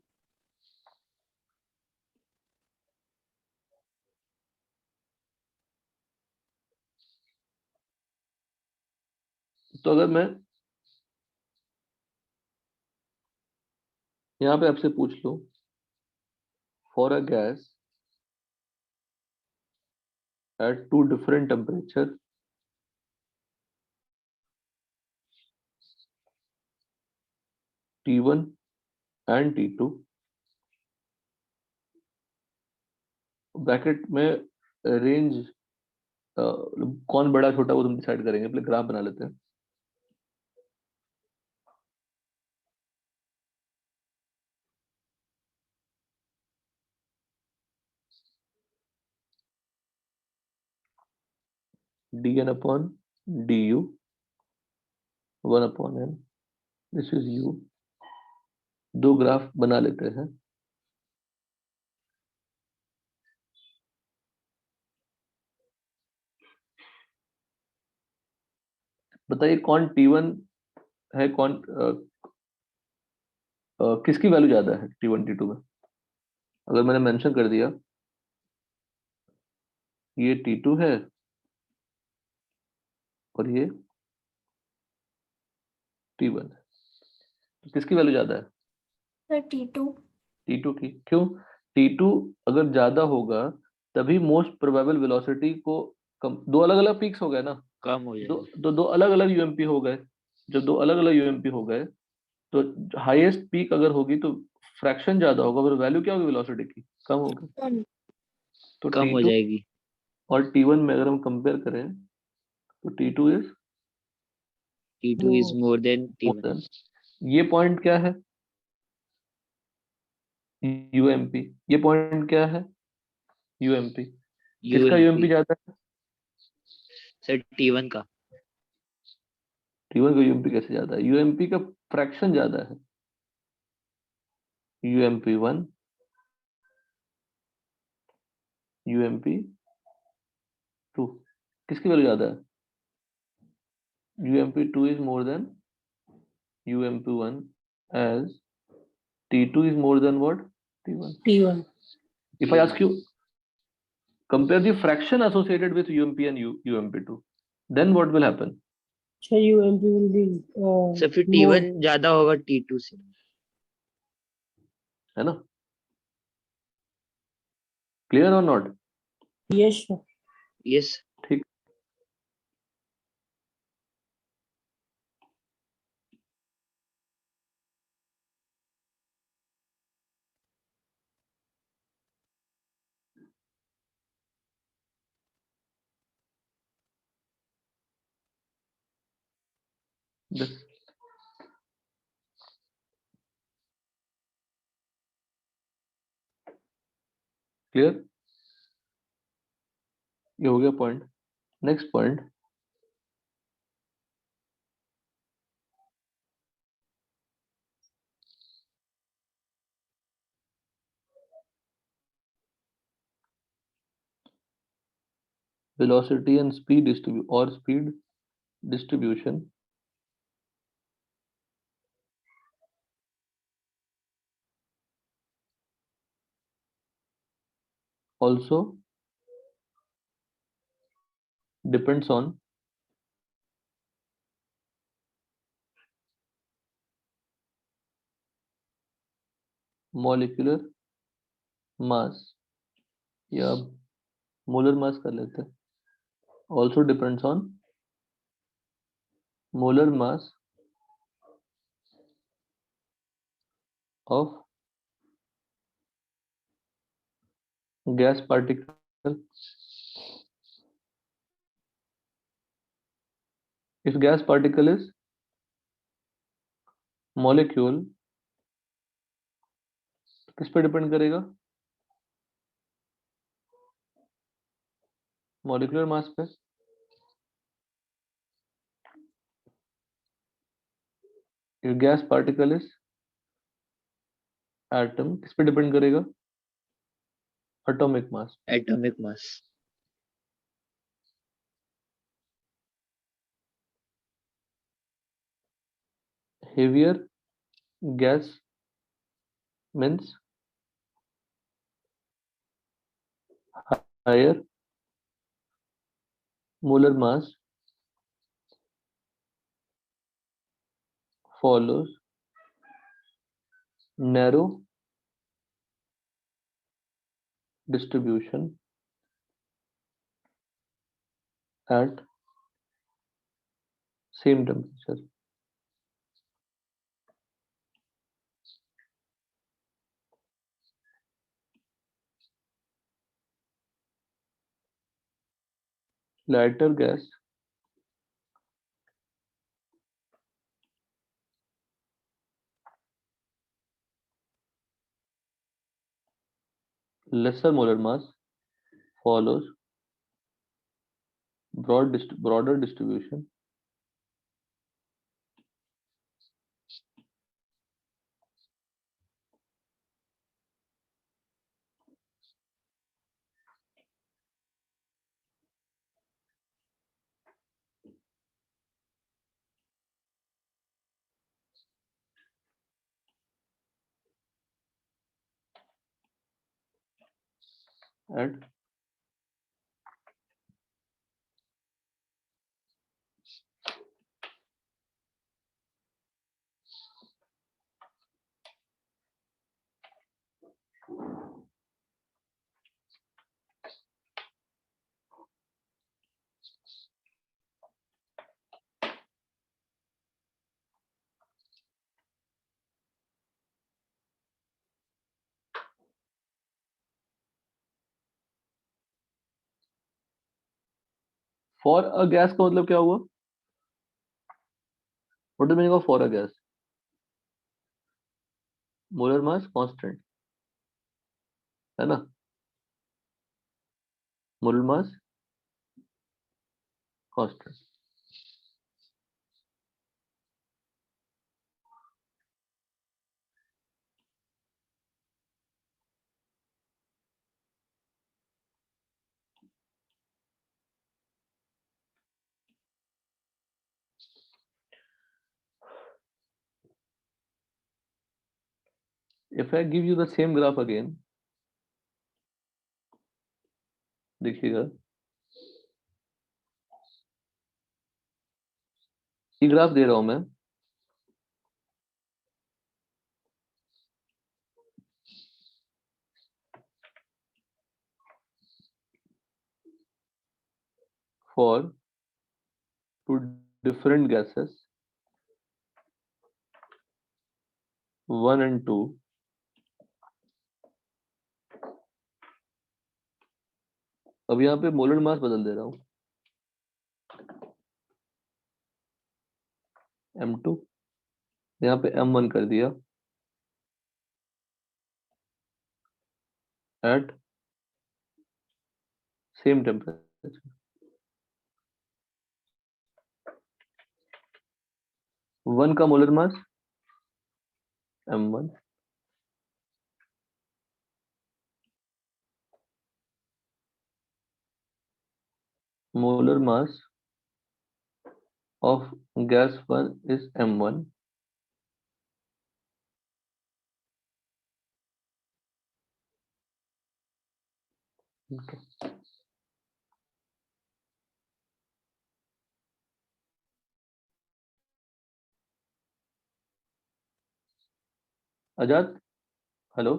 तो अगर मैं यहाँ पे आपसे पूछ लूं, for a gas at two different temperature, T1 and T2, bracket में रेंज कौन बड़ा छोटा वो तुम डिसाइड करेंगे, पहले ग्राफ बना लेते हैं। dn upon du 1 upon n, this is u। दो ग्राफ बना लेते हैं। बताइए कौन T1 है, कौन किसकी वैल्यू ज्यादा है T1 T2 में। अगर मैंने मेंशन कर दिया ये T2 है और ये T1 है, तो किसकी वैल्यू ज्यादा है, सर T2। T2 की। क्यों, T2 अगर ज्यादा होगा तभी मोस्ट प्रोबेबल वेलोसिटी को कम, दो अलग अलग पीक्स हो गए ना, कम हो दो जाएगा। दो, दो अलग अलग यूएमपी हो गए। जब दो अलग अलग यूएमपी हो गए तो हाईएस्ट पीक अगर होगी तो फ्रैक्शन ज्यादा होगा, फिर वैल्यू क्या होगी वेलोसिटी की, कम होगी। तो कम हो T2 जाएगी। और T1 में अगर हम कंपेयर करें तो T2 is T2 is more than more T1. than, ये पॉइंट क्या है? यूएमपी। ये पॉइंट क्या है? यूएमपी। किसका यूएमपी UMP. ज्यादा है? सर T1 का. T1 का यूएमपी कैसे ज्यादा है? यूएमपी का फ्रैक्शन ज्यादा है। यूएमपी 1, यूएमपी 2, किसकी वैल्यू ज्यादा है? UMP 2 is more than UMP 1 as T2 is more than what? T1. T1. If I ask you, compare the fraction associated with UMP and UMP2, then what will happen? So UMP will be sir फिर more. T1 ज्यादा होगा T2 से. है ना? Clear or not? Yes, sir. Yes. ठीक। This- Clear? ये हो गया point. Next point, velocity and speed speed distribution also depends on molecular mass, या मोलर मास कर लेते हैं। also depends on molar mass of gas particle. If gas particle is molecule, किस पे डिपेंड करेगा? मॉलिक्यूलर मास पे। If gas particle is atom, किस पे डिपेंड करेगा? Atomic mass. Atomic mass. heavier gas means higher molar mass follows narrow distribution at same temperature. Lighter gas lesser molar mass follows broader distribution at for a gas का मतलब क्या हुआ? What is meaning of for a gas? Molar mass constant है ना, molar mass constant. If I give you the same graph again, देखिएगा ये ग्राफ दे रहा हूं मैं. For two different gases 1 and 2, अब यहाँ पे मोलर मास बदल दे रहा हूँ. M2 यहाँ पे M1 कर दिया at same temperature. वन का molar mass M1, molar mass of gas 1 is M1. Okay. Azad, hello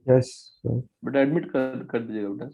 yes sir. बेटा, एडमिट कर दीजिएगा बेटा.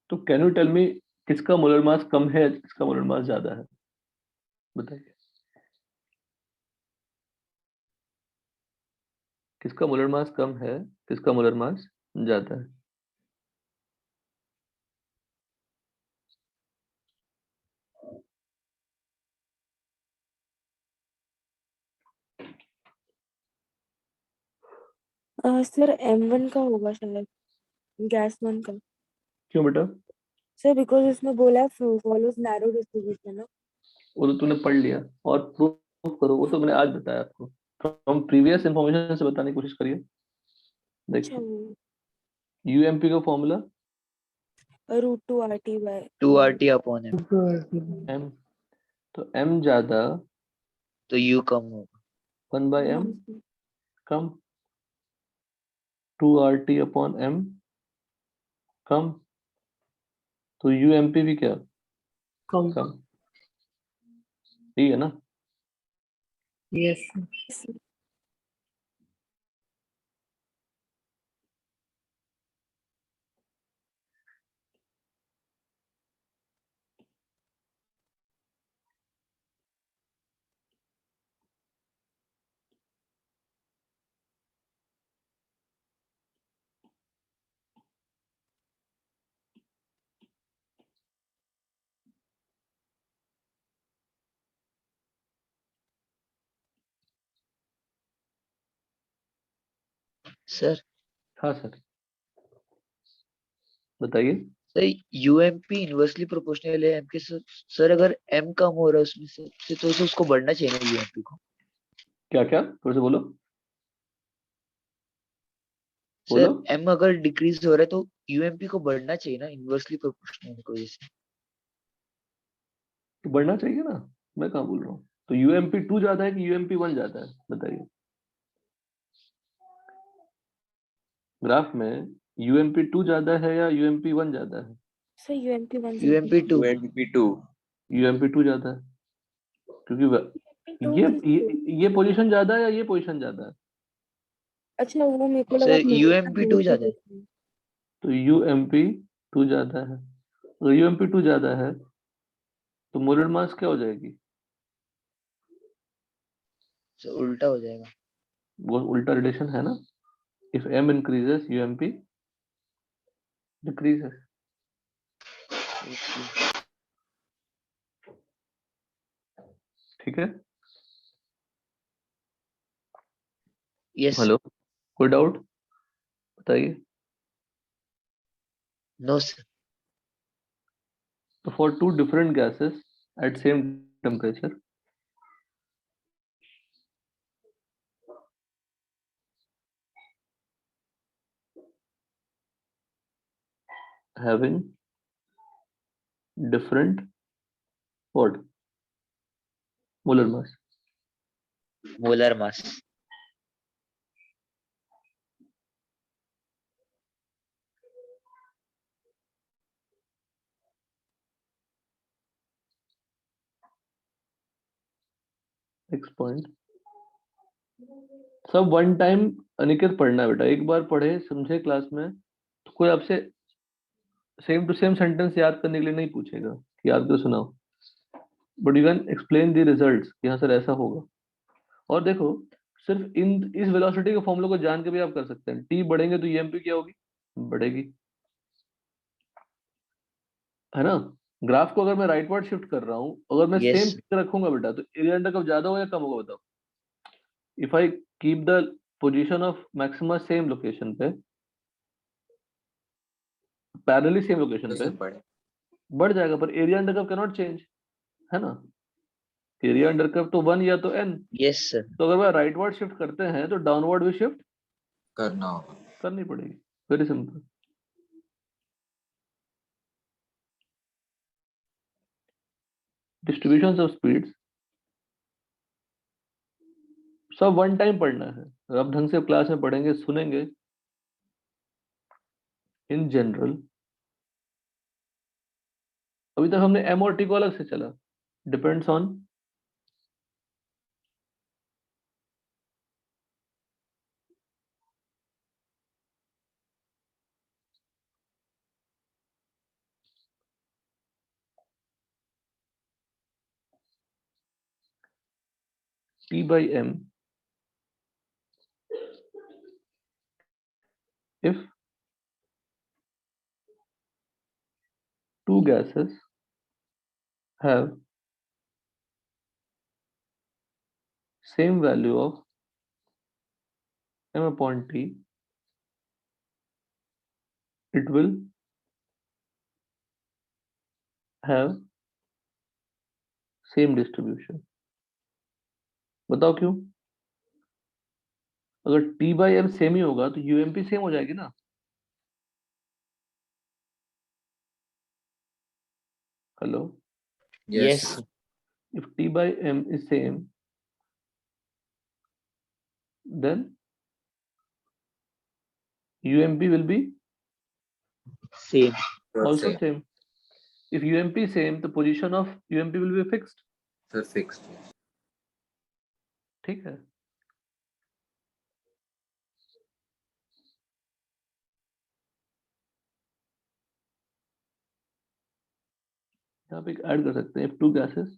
तो कैन यू टेल मी किसका मोलर मास कम है, किसका मोलर मास ज्यादा है, बताइए. किसका मोलर मास कम है, किसका मोलर मास ज्यादा है? सर M1 का होगा शायद, गैस 1 का. क्यों बेटा? सर बिकॉज इसमें बोला है फॉलोज नैरो डिस्ट्रीब्यूशन ना. वो तो तूने पढ़ लिया और प्रूफ करो, वो तो मैंने आज बताया आपको. फ्रॉम प्रीवियस इंफॉर्मेशन से बताने की कोशिश करिए. अच्छा, देखिए यूएमपी का formula √2 RT/. 2 RT upon M, m, तो m ज्यादा तो U कम होगा. 1/m कम, 2RT अपॉन m कम, तो यूएमपी भी क्या कम. कम. ठीक है ना? Yes. सर हाँ सर, बताइए. सर UMP इनवर्सली प्रोपोर्शनल है M के. सर अगर M कम हो रहा है उसमें से तो उसको बढ़ना चाहिए ना UMP को. क्या क्या थोड़ा से बोलो. सर बोलो. M अगर डिक्रीज हो रहा है तो UMP को बढ़ना चाहिए ना इनवर्सली प्रोपोर्शनल की वजह से. तो बढ़ना चाहिए ना, मैं कहाँ बोल रहा हूँ. तो यूएमपी 2 ज्यादा है कि यूएमपी 1 ज्यादा है, बताइए. ग्राफ में UMP2 ज्यादा है या UMP1 ज्यादा है? Sir UMP1 UMP2 UMP2 UMP2 ज्यादा है, क्योंकि ये पोजीशन ज्यादा है या ये पोजीशन ज्यादा है? अच्छा वो मेरे को सर लगा UMP2 ज्यादा है। तो UMP2 ज्यादा है। अगर UMP2 ज्यादा है तो मोलर मास क्या हो जाएगी? सर उल्टा हो जाएगा। वो उल्टा रिलेशन है ना, if M increases UMP decreases. ठीक है, यस हेलो, कोई डाउट बताइए। No sir. So for two different gases at same temperature, having different what? Molar mass. Molar mass. Next point. सब वन टाइम अनिकेत पढ़ना है बेटा, एक बार पढ़े समझे क्लास में तो कोई आपसे सेम टू सेम सेंटेंस याद करने के लिए नहीं पूछेगा कि याद कर सुनाओ, but you can explain the results कि हाँ सर ऐसा होगा। और देखो, सिर्फ इन इस वेलोसिटी के फॉर्मूले को जान के भी आप कर सकते हैं। टी बढ़ेंगे तो ईएमपी क्या होगी? बढ़ेगी, है ना। ग्राफ को अगर मैं राइटवर्ड शिफ्ट कर रहा हूँ, अगर मैं यस सेम रखूंगा बेटा, तो एरिया अंडर कर्व ज्यादा होगा या कम होगा बताओ? If I keep the position of maxima same location पे, पैरेलली सेम लोकेशन पे, बढ़े। बढ़ जाएगा, पर area under curve can not change, है ना। एरिया अंडर कर्व तो 1 या तो n। Yes sir. तो अगर मैं राइटवर्ड शिफ्ट करते हैं तो डाउनवर्ड भी शिफ्ट करना होगा। करनी पड़ेगी, very simple. Distribution of speeds सब वन टाइम पढ़ना है, अब ढंग से क्लास में पढ़ेंगे सुनेंगे। इन जनरल अभी तक हमने m और t को अलग से चला, depends on T by m if two gases have same value of m upon t, it will have same distribution। बताओ क्यों? अगर t by m सेम ही होगा तो UMP सेम हो जाएगी ना। Hello, yes Yes. if t by m is same, then UMP will be same. also Same. same। If UMP is same, the position of UMP will be fixed। So fixed. ठीक है, यहाँ पे ऐड कर सकते हैं, if two gases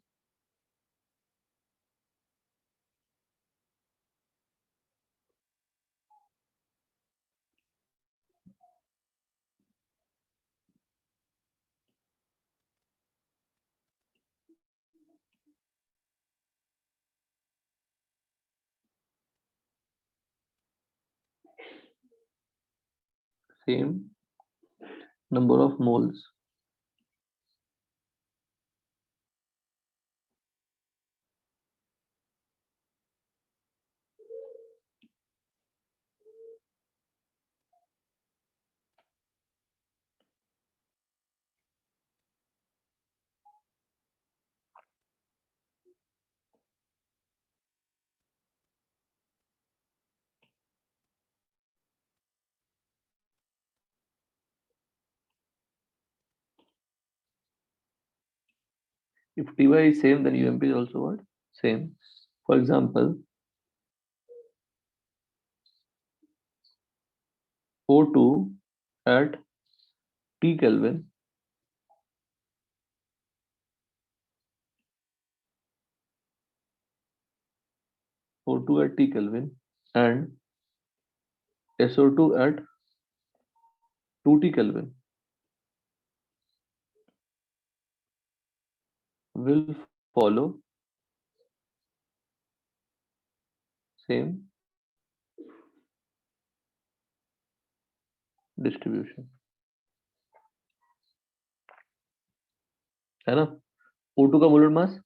same number of moles, If Ty is same, then UMP is also what? Same. For example, O2 at T Kelvin O2 at T Kelvin and SO2 at 2T Kelvin will follow same distribution, है ना? O2 का molar mass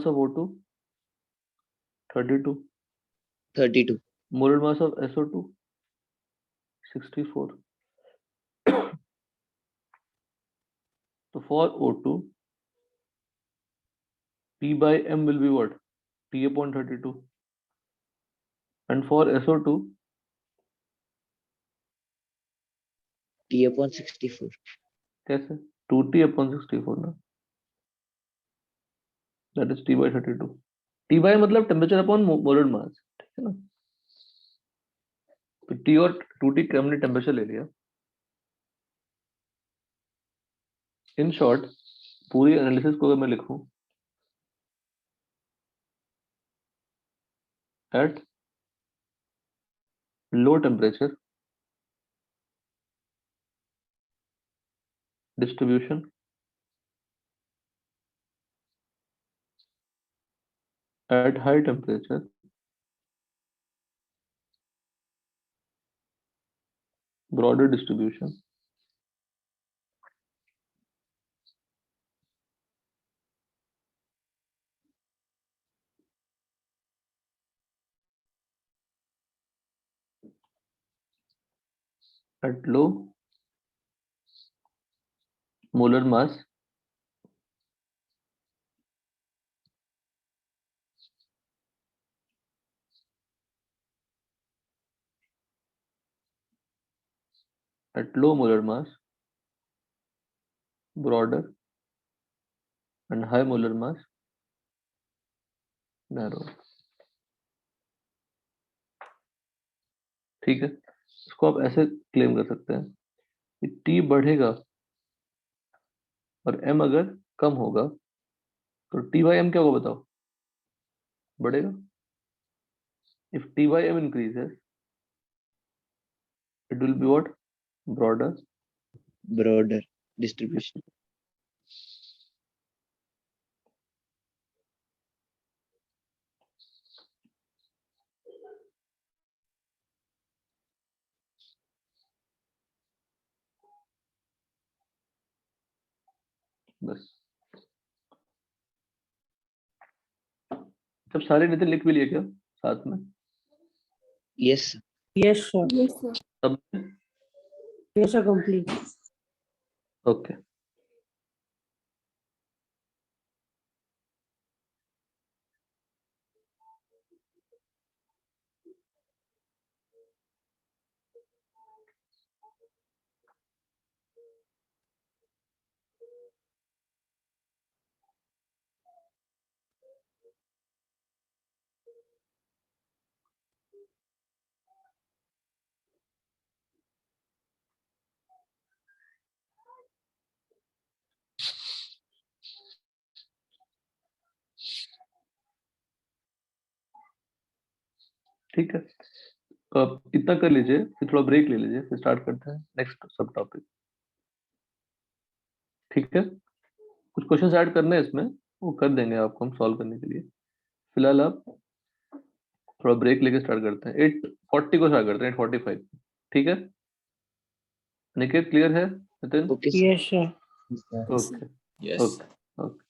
of O2 32, 32. molar mass of SO2 64. So for O2, P by M will be what? T upon 32. And for SO2, T upon 64. कैसे? 2T upon 64 ना? That is T by 32. T by मतलब टेम्परेचर अपॉन मोलर मास, ठीक है ना? तो T और 2T का हमने टेम्परेचर ले लिया. इन शॉर्ट पूरी एनालिसिस को अगर मैं लिखूं at low temperature distribution at high temperature broader distribution at low molar mass broader and high molar mass narrow. ठीक है, इसको आप ऐसे क्लेम कर सकते हैं कि T बढ़ेगा और M अगर कम होगा तो T by M क्या होगा बताओ? बढ़ेगा. If T by M increases, it will be what? Broader. Broader distribution. बस. जब सारे नितिन लिख भी लिए क्या साथ में? Yes. Yes, sir. Yes, sir. सब. Yes, sir, complete. ओके. ठीक है, तो आप इतना कर लीजिए, फिर थोड़ा ब्रेक ले लीजिए, फिर स्टार्ट करते हैं नेक्स्ट सब टॉपिक. ठीक है, कुछ क्वेश्चंस ऐड करने हैं इसमें, वो कर देंगे आपको हम सॉल्व करने के लिए. फिलहाल आप थोड़ा ब्रेक लेके स्टार्ट करते हैं. 8:40 को स्टार्ट करते हैं, 8:45. ठीक है, निकेत क्लियर है? Nitin? Okay, sir. Yes, sir. Okay. Yes. Okay. Okay.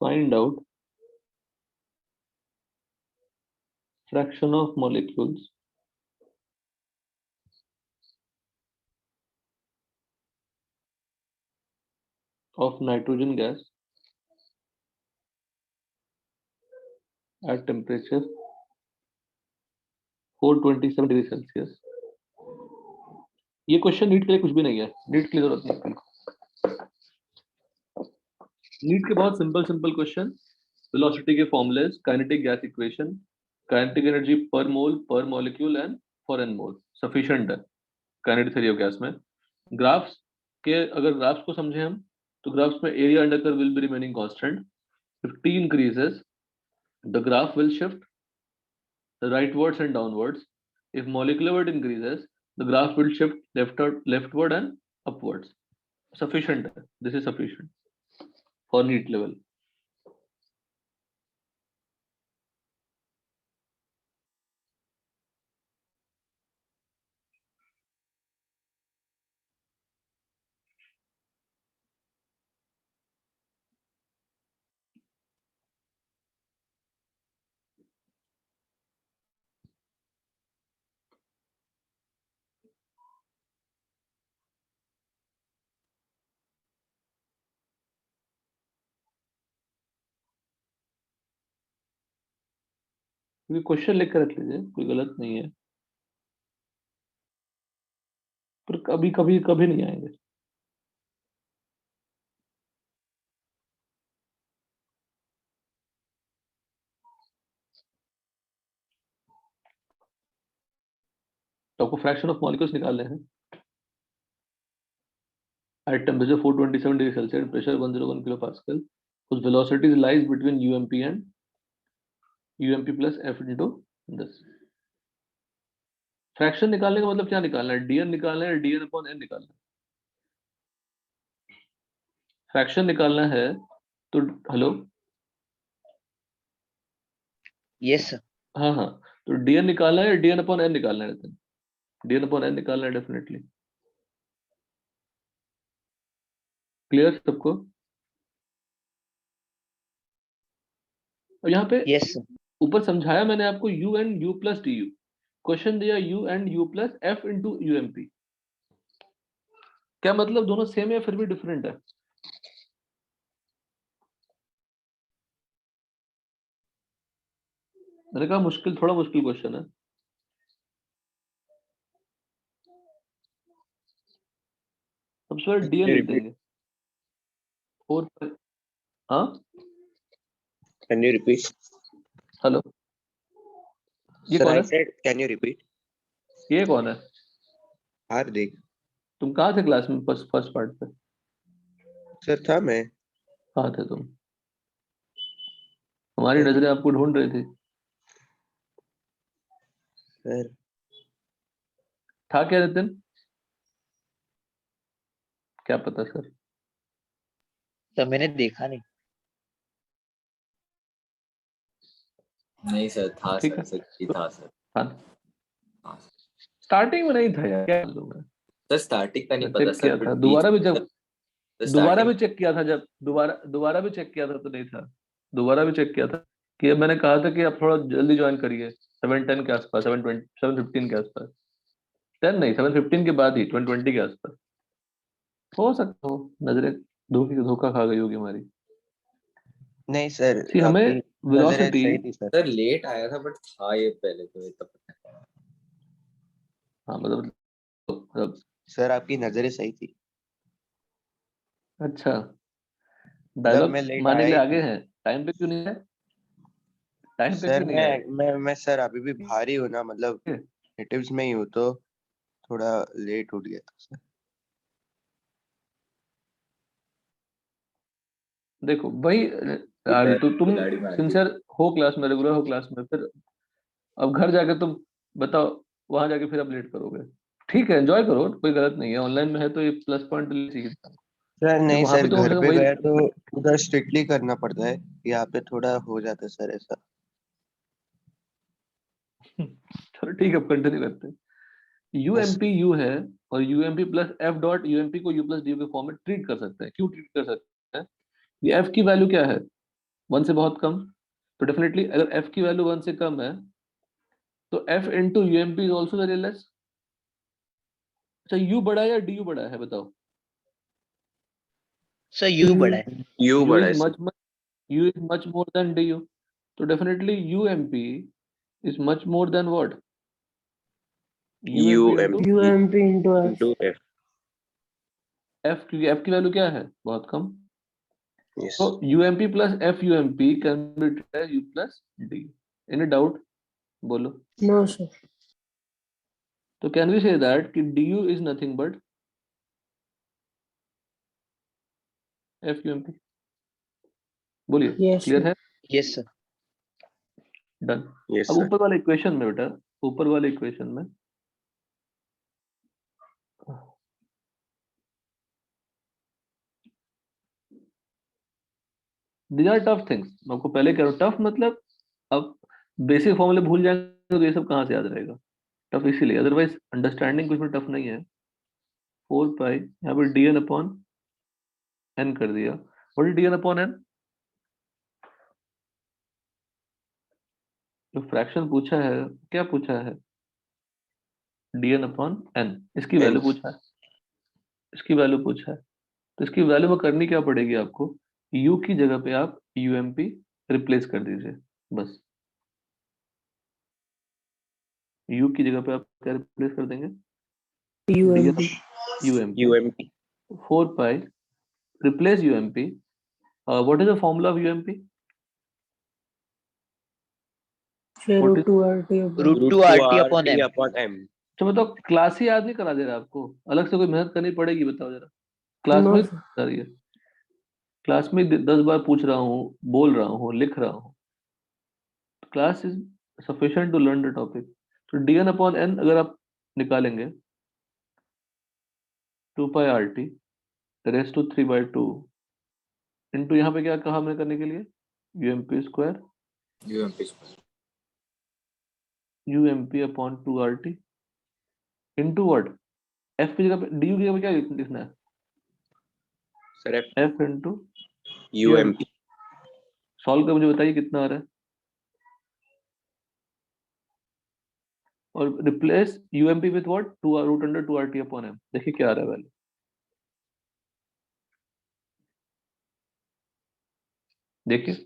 find out fraction of molecules of nitrogen gas at temperature 427 degree Celsius. ये क्वेश्चन नीट के लिए कुछ भी नहीं है, नीट की जरूरत नहीं है। नीट के बहुत सिंपल सिंपल क्वेश्चन, वेलोसिटी के formulas, kinetic gas equation, kinetic energy per mole, per molecule and for n mole, sufficient है काइनेटिक थ्योरी ऑफ गैस में। ग्राफ्स के अगर ग्राफ्स को समझे हम, तो ग्राफ्स में area under curve will be remaining constant. if t increases, the graph will shift rightwards and downwards. If molecular weight increases, the graph will shift leftward and upwards. Sufficient. This is sufficient for NEET level. क्योंकि क्वेश्चन लिख कर रख लीजिए, कोई गलत नहीं है, पर कभी कभी कभी नहीं आएंगे। तो आपको फ्रैक्शन ऑफ मॉलिक्यूल्स निकालने हैं at temperature 427 degree Celsius and pressure 101 kilopascal, whose velocity lies between UMP and UMP plus F into this. Fraction निकालने का मतलब क्या निकालना है? dn निकालना है, dn upon n निकालना है। फ्रैक्शन निकालना है तो हेलो, यस सर। हाँ हाँ, तो dn निकालना है, dn upon n निकालना है, dn upon n निकालना है डेफिनेटली। क्लियर सबको? और यहाँ पे यस सर। ऊपर समझाया मैंने आपको u and u plus du, question दिया u and u plus f into ump। क्या मतलब दोनों सेम है फिर भी डिफरेंट है? मैंने कहा मुश्किल, थोड़ा मुश्किल क्वेश्चन है। सबसे पहले डीएन लिख देंगे। 4 हाँ, Can you repeat? हेलो, ये Sir, कौन I है? said, can you repeat? ये कौन है? हार्दिक। तुम कहाँ थे क्लास में फर्स्ट पार्ट पे? सर था मैं। कहाँ थे तुम? हमारी नजरें आपको ढूंढ रही थी। सर था क्या नितिन? क्या पता सर। सर मैंने देखा नहीं। नहीं सर, था ठीक सर, है। सच्ची था सर। हाँ, हाँ स्टार्टिंग में नहीं था यार, क्या मालूम है। सर, स्टार्टिंग का नहीं मैं पता चेक सर, किया but था, बीच दोबारा भी में जब सर दोबारा भी starting- चेक किया था, जब दोबारा भी चेक किया था तो नहीं था। दोबारा भी चेक किया था कि अब मैंने कहा था कि आप थोड़ा जल्दी ज्वाइन करिए 7:10 के आसपास, 7:20 7:15 के आसपास। 10 नहीं, 7:15 के बाद ही 20 के आसपास हो सकता हो नजरें धोखा खा गई होगी हमारी। नहीं सर, सी हमें आपकी नजरें वेलोसिटी, सही थी सर। सर लेट आया था बट था ये पहले, तो ये तो पता है। हाँ मतलब सर आपकी नजरें सही थी। अच्छा, मतलब डायलॉग मैं लेट मारने आया के लिए ही आगे था। हैं, टाइम पे क्यों नहीं है? टाइम पे सर क्यों नहीं है? मैं सर अभी भी भारी हूँ ना, मतलब नेटिव्स में ही हूँ, तो थोड़ा लेट उठ गया था सर। देखो वही तो तुम खिलाड़ी में आती सिंसियर हो क्लास में, रेगुलर हो क्लास में, फिर अब घर जाके तुम बताओ, वहां जाके फिर अब लेट करोगे। ठीक है, एंजॉय करो, कोई गलत नहीं है, ऑनलाइन में है तो ये प्लस पॉइंट चाहिए। सर नहीं वहां सर, पे तो घर हम पे वही, गया तो उधर स्ट्रिक्टली करना पड़ता है, यहाँ पे थोड़ा हो जाता है सर ऐसा। चलो ठीक है, कंटिन्यू करते हैं। यूएमपी यू है और UMP plus F dot UMP को यू प्लस डी के फॉर्म में ट्रीट कर सकते हैं। क्यों ट्रीट कर सकते हैं? ये एफ की वैल्यू क्या है? 1 से बहुत कम, तो डेफिनेटली अगर f की वैल्यू 1 से कम है तो f into ump is also very less. अच्छा u बड़ा है या du बड़ा है बताओ? सर यू बड़ा है। यू u बड़ा is है sir. u is much more than du, तो definitely ump is much more than what? UMP into UMP into F. into F। f, क्योंकि f की वैल्यू क्या है? बहुत कम। Yes। तो ump plus fump can be written as u plus d। Any doubt? बोलो। No, sir. तो can we say that कि du is nothing but fump? बोलिए। Yes, clear sir. है? Yes sir. डन। Yes अब sir। ऊपर वाले इक्वेशन में बेटा, ऊपर वाले इक्वेशन में दीज आर टफ थिंग्स। मैं आपको पहले कह रहा हूँ टफ मतलब अब बेसिक फॉर्मूले भूल जाएंगे तो ये सब कहाँ से याद रहेगा? टफ इसीलिए, अदरवाइज अंडरस्टैंडिंग कुछ में टफ नहीं है। 4 पाई यहाँ पर डी एन अपॉन एन कर दिया। What is d n upon n? जो फ्रैक्शन पूछा है, क्या पूछा है? डी एन अपॉन एन, इसकी N। वैल्यू पूछा है, इसकी वैल्यू पूछा है। तो इसकी वैल्यू में करनी क्या पड़ेगी आपको? u की जगह पे आप ump रिप्लेस कर दीजिए बस। u की जगह पे आप क्या रिप्लेस कर देंगे? UMP. ump। UMP। 4 pi replace ump। What is the formula of ump? Share What root is? 2 RT upon. Root Root two 2 R T upon RT M. upon M। अच्छा बताओ, क्लास ही याद नहीं करा दे रहा आपको? अलग से कोई मेहनत करनी पड़ेगी? बताओ जरा। क्लास No, में sir. बता रही है, क्लास में 10 बार पूछ रहा हूँ, बोल रहा हूँ, लिख रहा हूँ। Class is sufficient to learn the topic. तो dn अपॉन n अगर आप निकालेंगे 2 pi R T raise to 3/2 into यहाँ पे क्या कहा हमने करने के लिए? ump square UMP square। ump upon 2 R T into what? f की जगह पे du की जगह पे क्या लिखना है? Sir f into UMP। Solve कर मुझे बताइए कितना आ रहा है। और replace ump with what? 2 root under 2 R T upon m। देखिए क्या आ रहा है वैल्यू। देखिए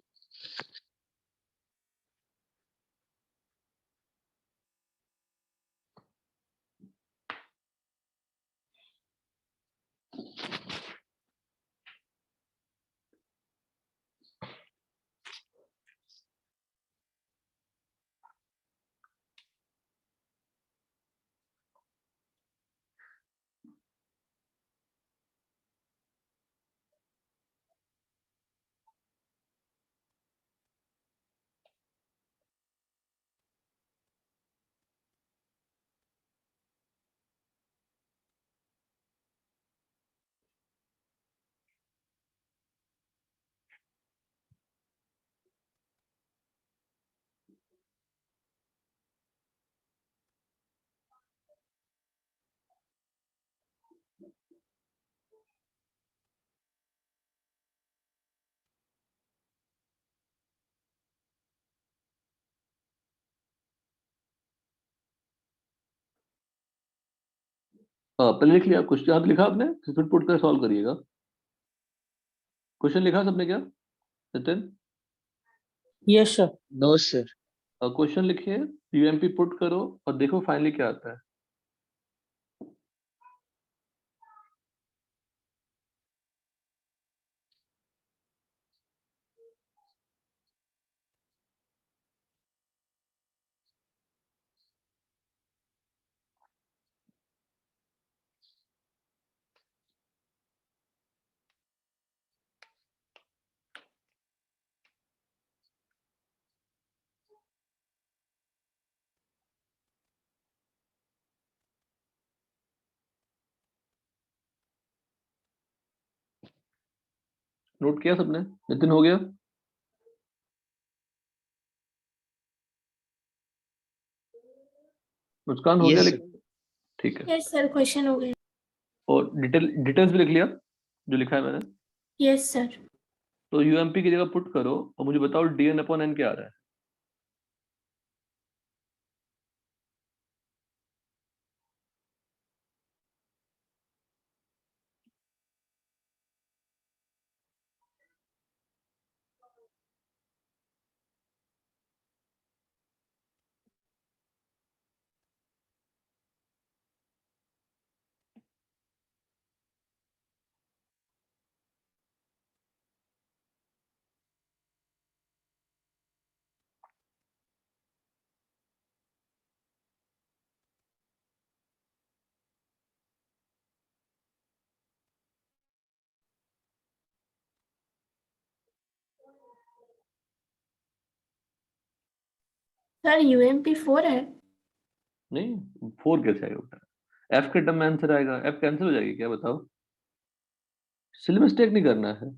पहले लिख लिया क्वेश्चन? यहाँ पे लिखा आपने? फिर पुट कर सॉल्व करिएगा। क्वेश्चन लिखा सबने क्या Nitin? Yes, sir. No sir. Question लिखिए, यूएमपी पुट करो और देखो फाइनली क्या आता है। नोट किया सबने? नितिन हो गया? मुस्कान हो गया? यस लिख सर। ठीक है। यस सर, क्वेश्चन हो गया। और डिटेल्स भी लिख लिया जो लिखा है मैंने? Yes sir. तो यूएमपी की जगह पुट करो और मुझे बताओ dn अपॉन n क्या आ रहा है। सर यूएमपी 4 है। नहीं, 4 कैसे आएगा बेटा? f के टर्म में आंसर आएगा, f कैंसिल हो जाएगी क्या बताओ? सिली मिस्टेक नहीं करना है।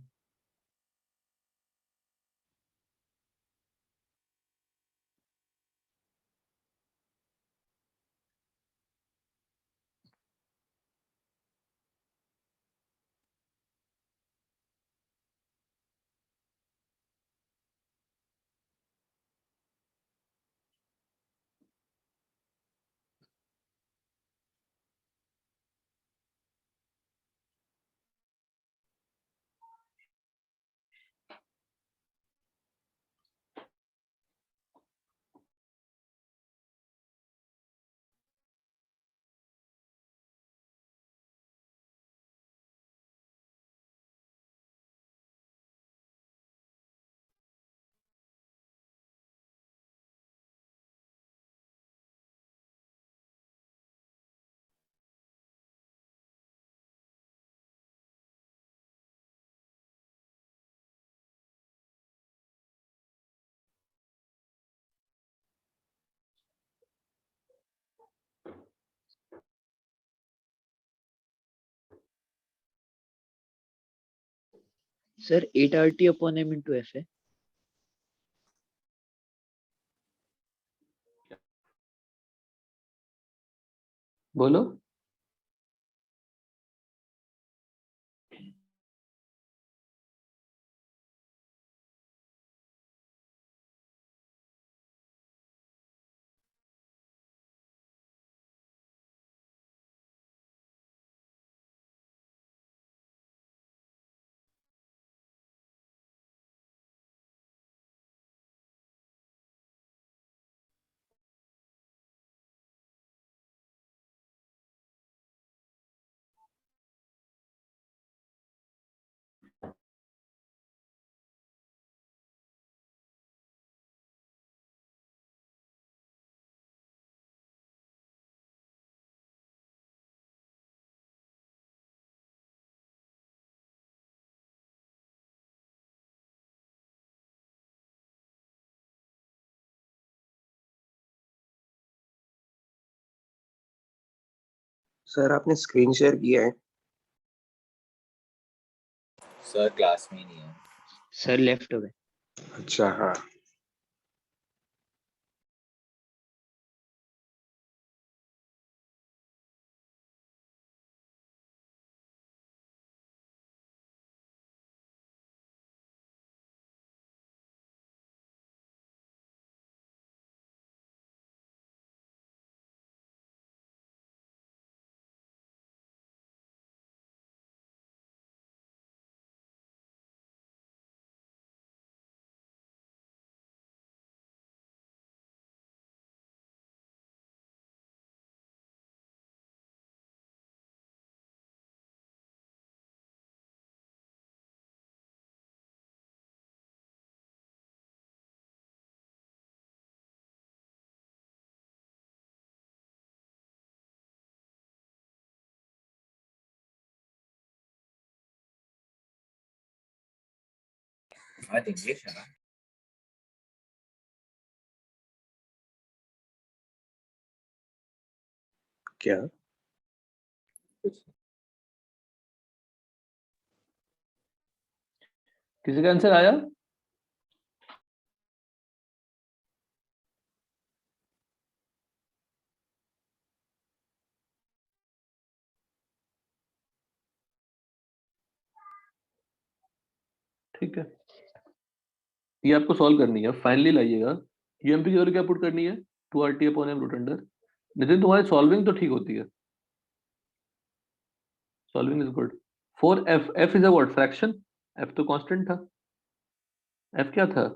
Sir 8RT upon M into F है। बोलो। सर आपने स्क्रीन शेयर किया है? सर क्लास में ही नहीं है। सर लेफ्ट हो गए। अच्छा हाँ। आज इंग्लिश है ना? क्या? किसी का आंसर आया? ठीक है, ये आपको सॉल्व करनी है, फाइनली लाइएगा। यूएमपी की वैल्यू क्या पुट करनी है, 2RT upon m root under. Nitin तुम्हारी सॉल्विंग तो ठीक होती है, solving is good. For f is a what, fraction. f तो कांस्टेंट था, f क्या था,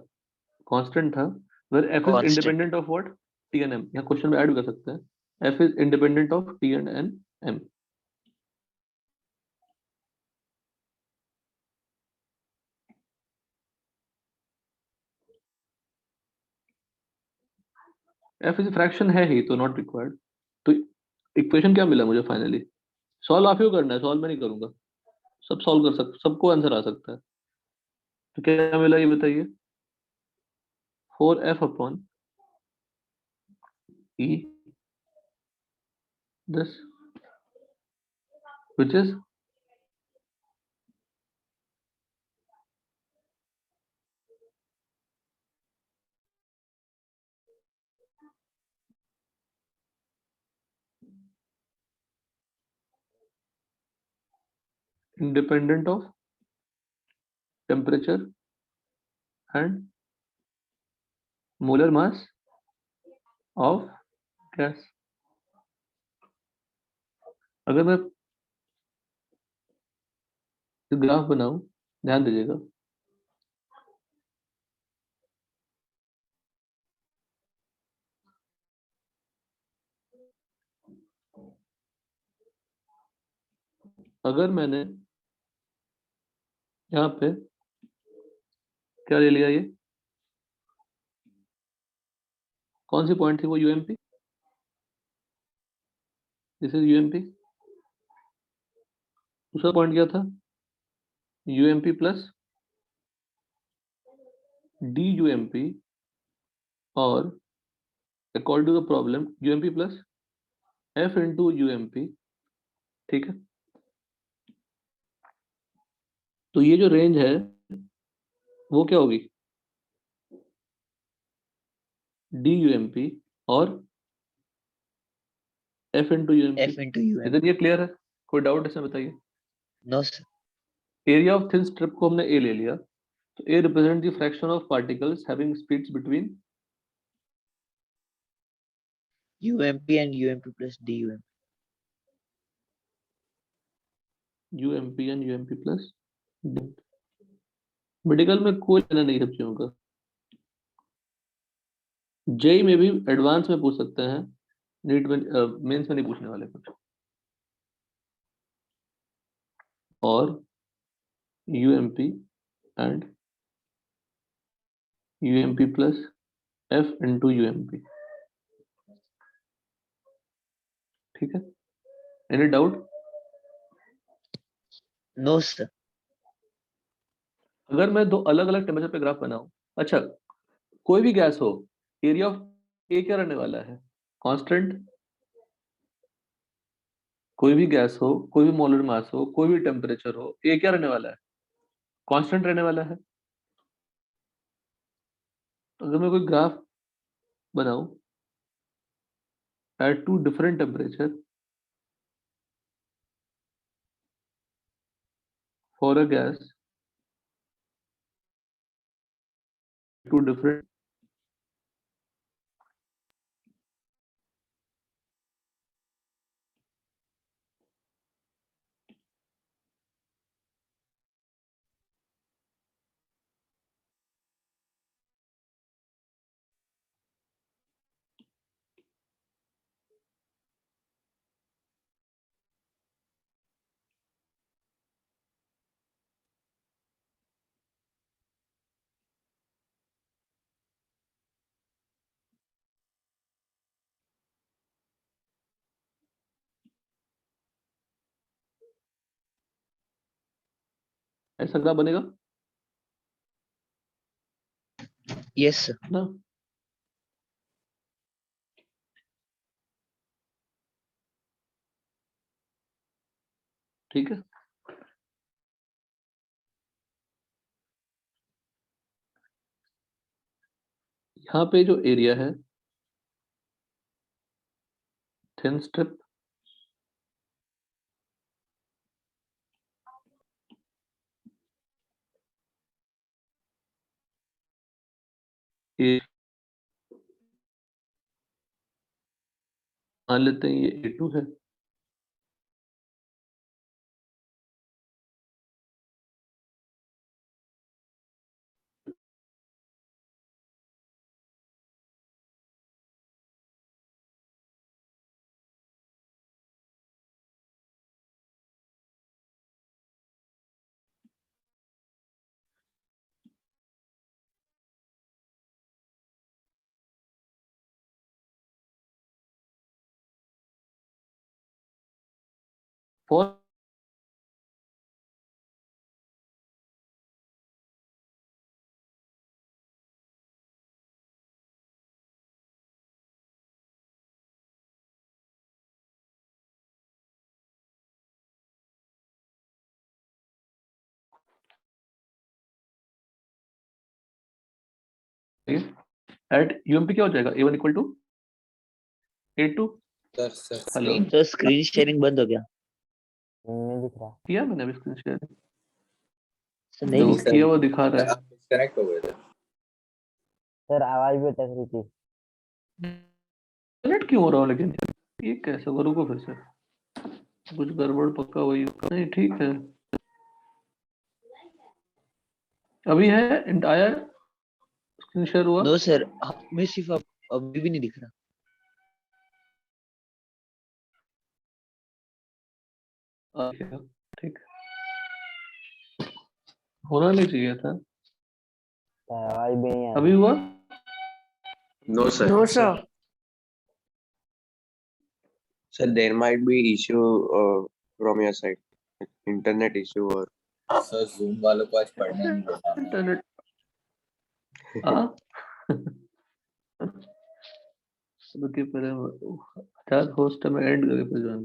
कांस्टेंट था। Where f is Constant. Independent of what, t and m। यहाँ क्वेश्चन में ऐड भी कर सकते हैं, f is independent of t and m। f is fraction है ही तो नॉट रिक्वायर्ड। तो इक्वेशन क्या मिला मुझे फाइनली, सॉल्व आप ही को करना है, सॉल्व मैं नहीं करूंगा, सब सॉल्व कर सकते, सबको आंसर आ सकता है। तो क्या मिला ये बताइए, 4f upon e this which is independent of temperature and molar mass of gas। अगर मैं ग्राफ बनाऊं, ध्यान दीजिएगा, अगर मैंने यहाँ पे क्या ले लिया, ये कौन सी पॉइंट थी, वो यूएमपी, दिस इज यूएमपी। दूसरा पॉइंट क्या था, यूएमपी प्लस डी यूएमपी, और according to the problem UMP plus f into UMP. ठीक है, तो ये जो रेंज है वो क्या होगी, डी यूएमपी और F into UMP. F into UM. इधर ये क्लियर है, कोई डाउट इसमें बताइए। No, sir. Area of thin strip को हमने ए ले लिया, तो A represent the fraction of particles having speeds between UMP and UMP plus DUMP. UMP and UMP plus. Medical में कोई लेना नहीं सब चीजों का, जेई में भी एडवांस में पूछ सकते हैं, नीट में मेंस में नहीं पूछने वाले कुछ। और UMP and UMP plus f into UMP. ठीक है, एनी डाउट। No, sir. अगर मैं दो अलग अलग टेम्परेचर पे ग्राफ बनाऊं, अच्छा कोई भी गैस हो, एरिया ऑफ ए क्या रहने वाला है, कांस्टेंट। कोई भी गैस हो, कोई भी मोलर मास हो, कोई भी टेम्परेचर हो, ए क्या रहने वाला है, कांस्टेंट रहने वाला है। अगर मैं कोई ग्राफ बनाऊं at two different temperature for a gas two different, ऐसा ग्राफ बनेगा Yes, sir. ना। ठीक है, यहाँ पे जो एरिया है, थिन स्ट्रिप ये मान लेते हैं ये A2 है। फोर एट यूएमपी क्या हो जाएगा A1 equal to A2। Sir hello screen तो स्क्रीन शेयरिंग बंद हो गया। नहीं दिख रहा। किया मैंने अभी स्क्रीन शेयर, सर नहीं देखो दिख रहा। किया हुआ दिखा रहा है। आप डिस्कनेक्ट हो गए थे। सर आवाज भी अटक रही थी। कनेक्ट क्यों हो रहा हो लेकिन ये कैसे होगा, रुको फिर से, कुछ गड़बड़ पक्का वही होगा। नहीं ठीक है, अभी है आया स्क्रीन शेयर हुआ। नो सर, हमें सिर्फ अभी भी नहीं दिख रहा। अच्छा, ठीक होना नहीं चाहिए था। आवाज भी नहीं आ अभी रही। हुआ। No sir. No, sir. Sir, there might be issue from your side, internet issue or sir zoom वालों को आज पढ़ने नहीं देना है। इंटरनेट हाँ रुकिए पहले 50 होस्ट में एंड करके फिर ज्वाइन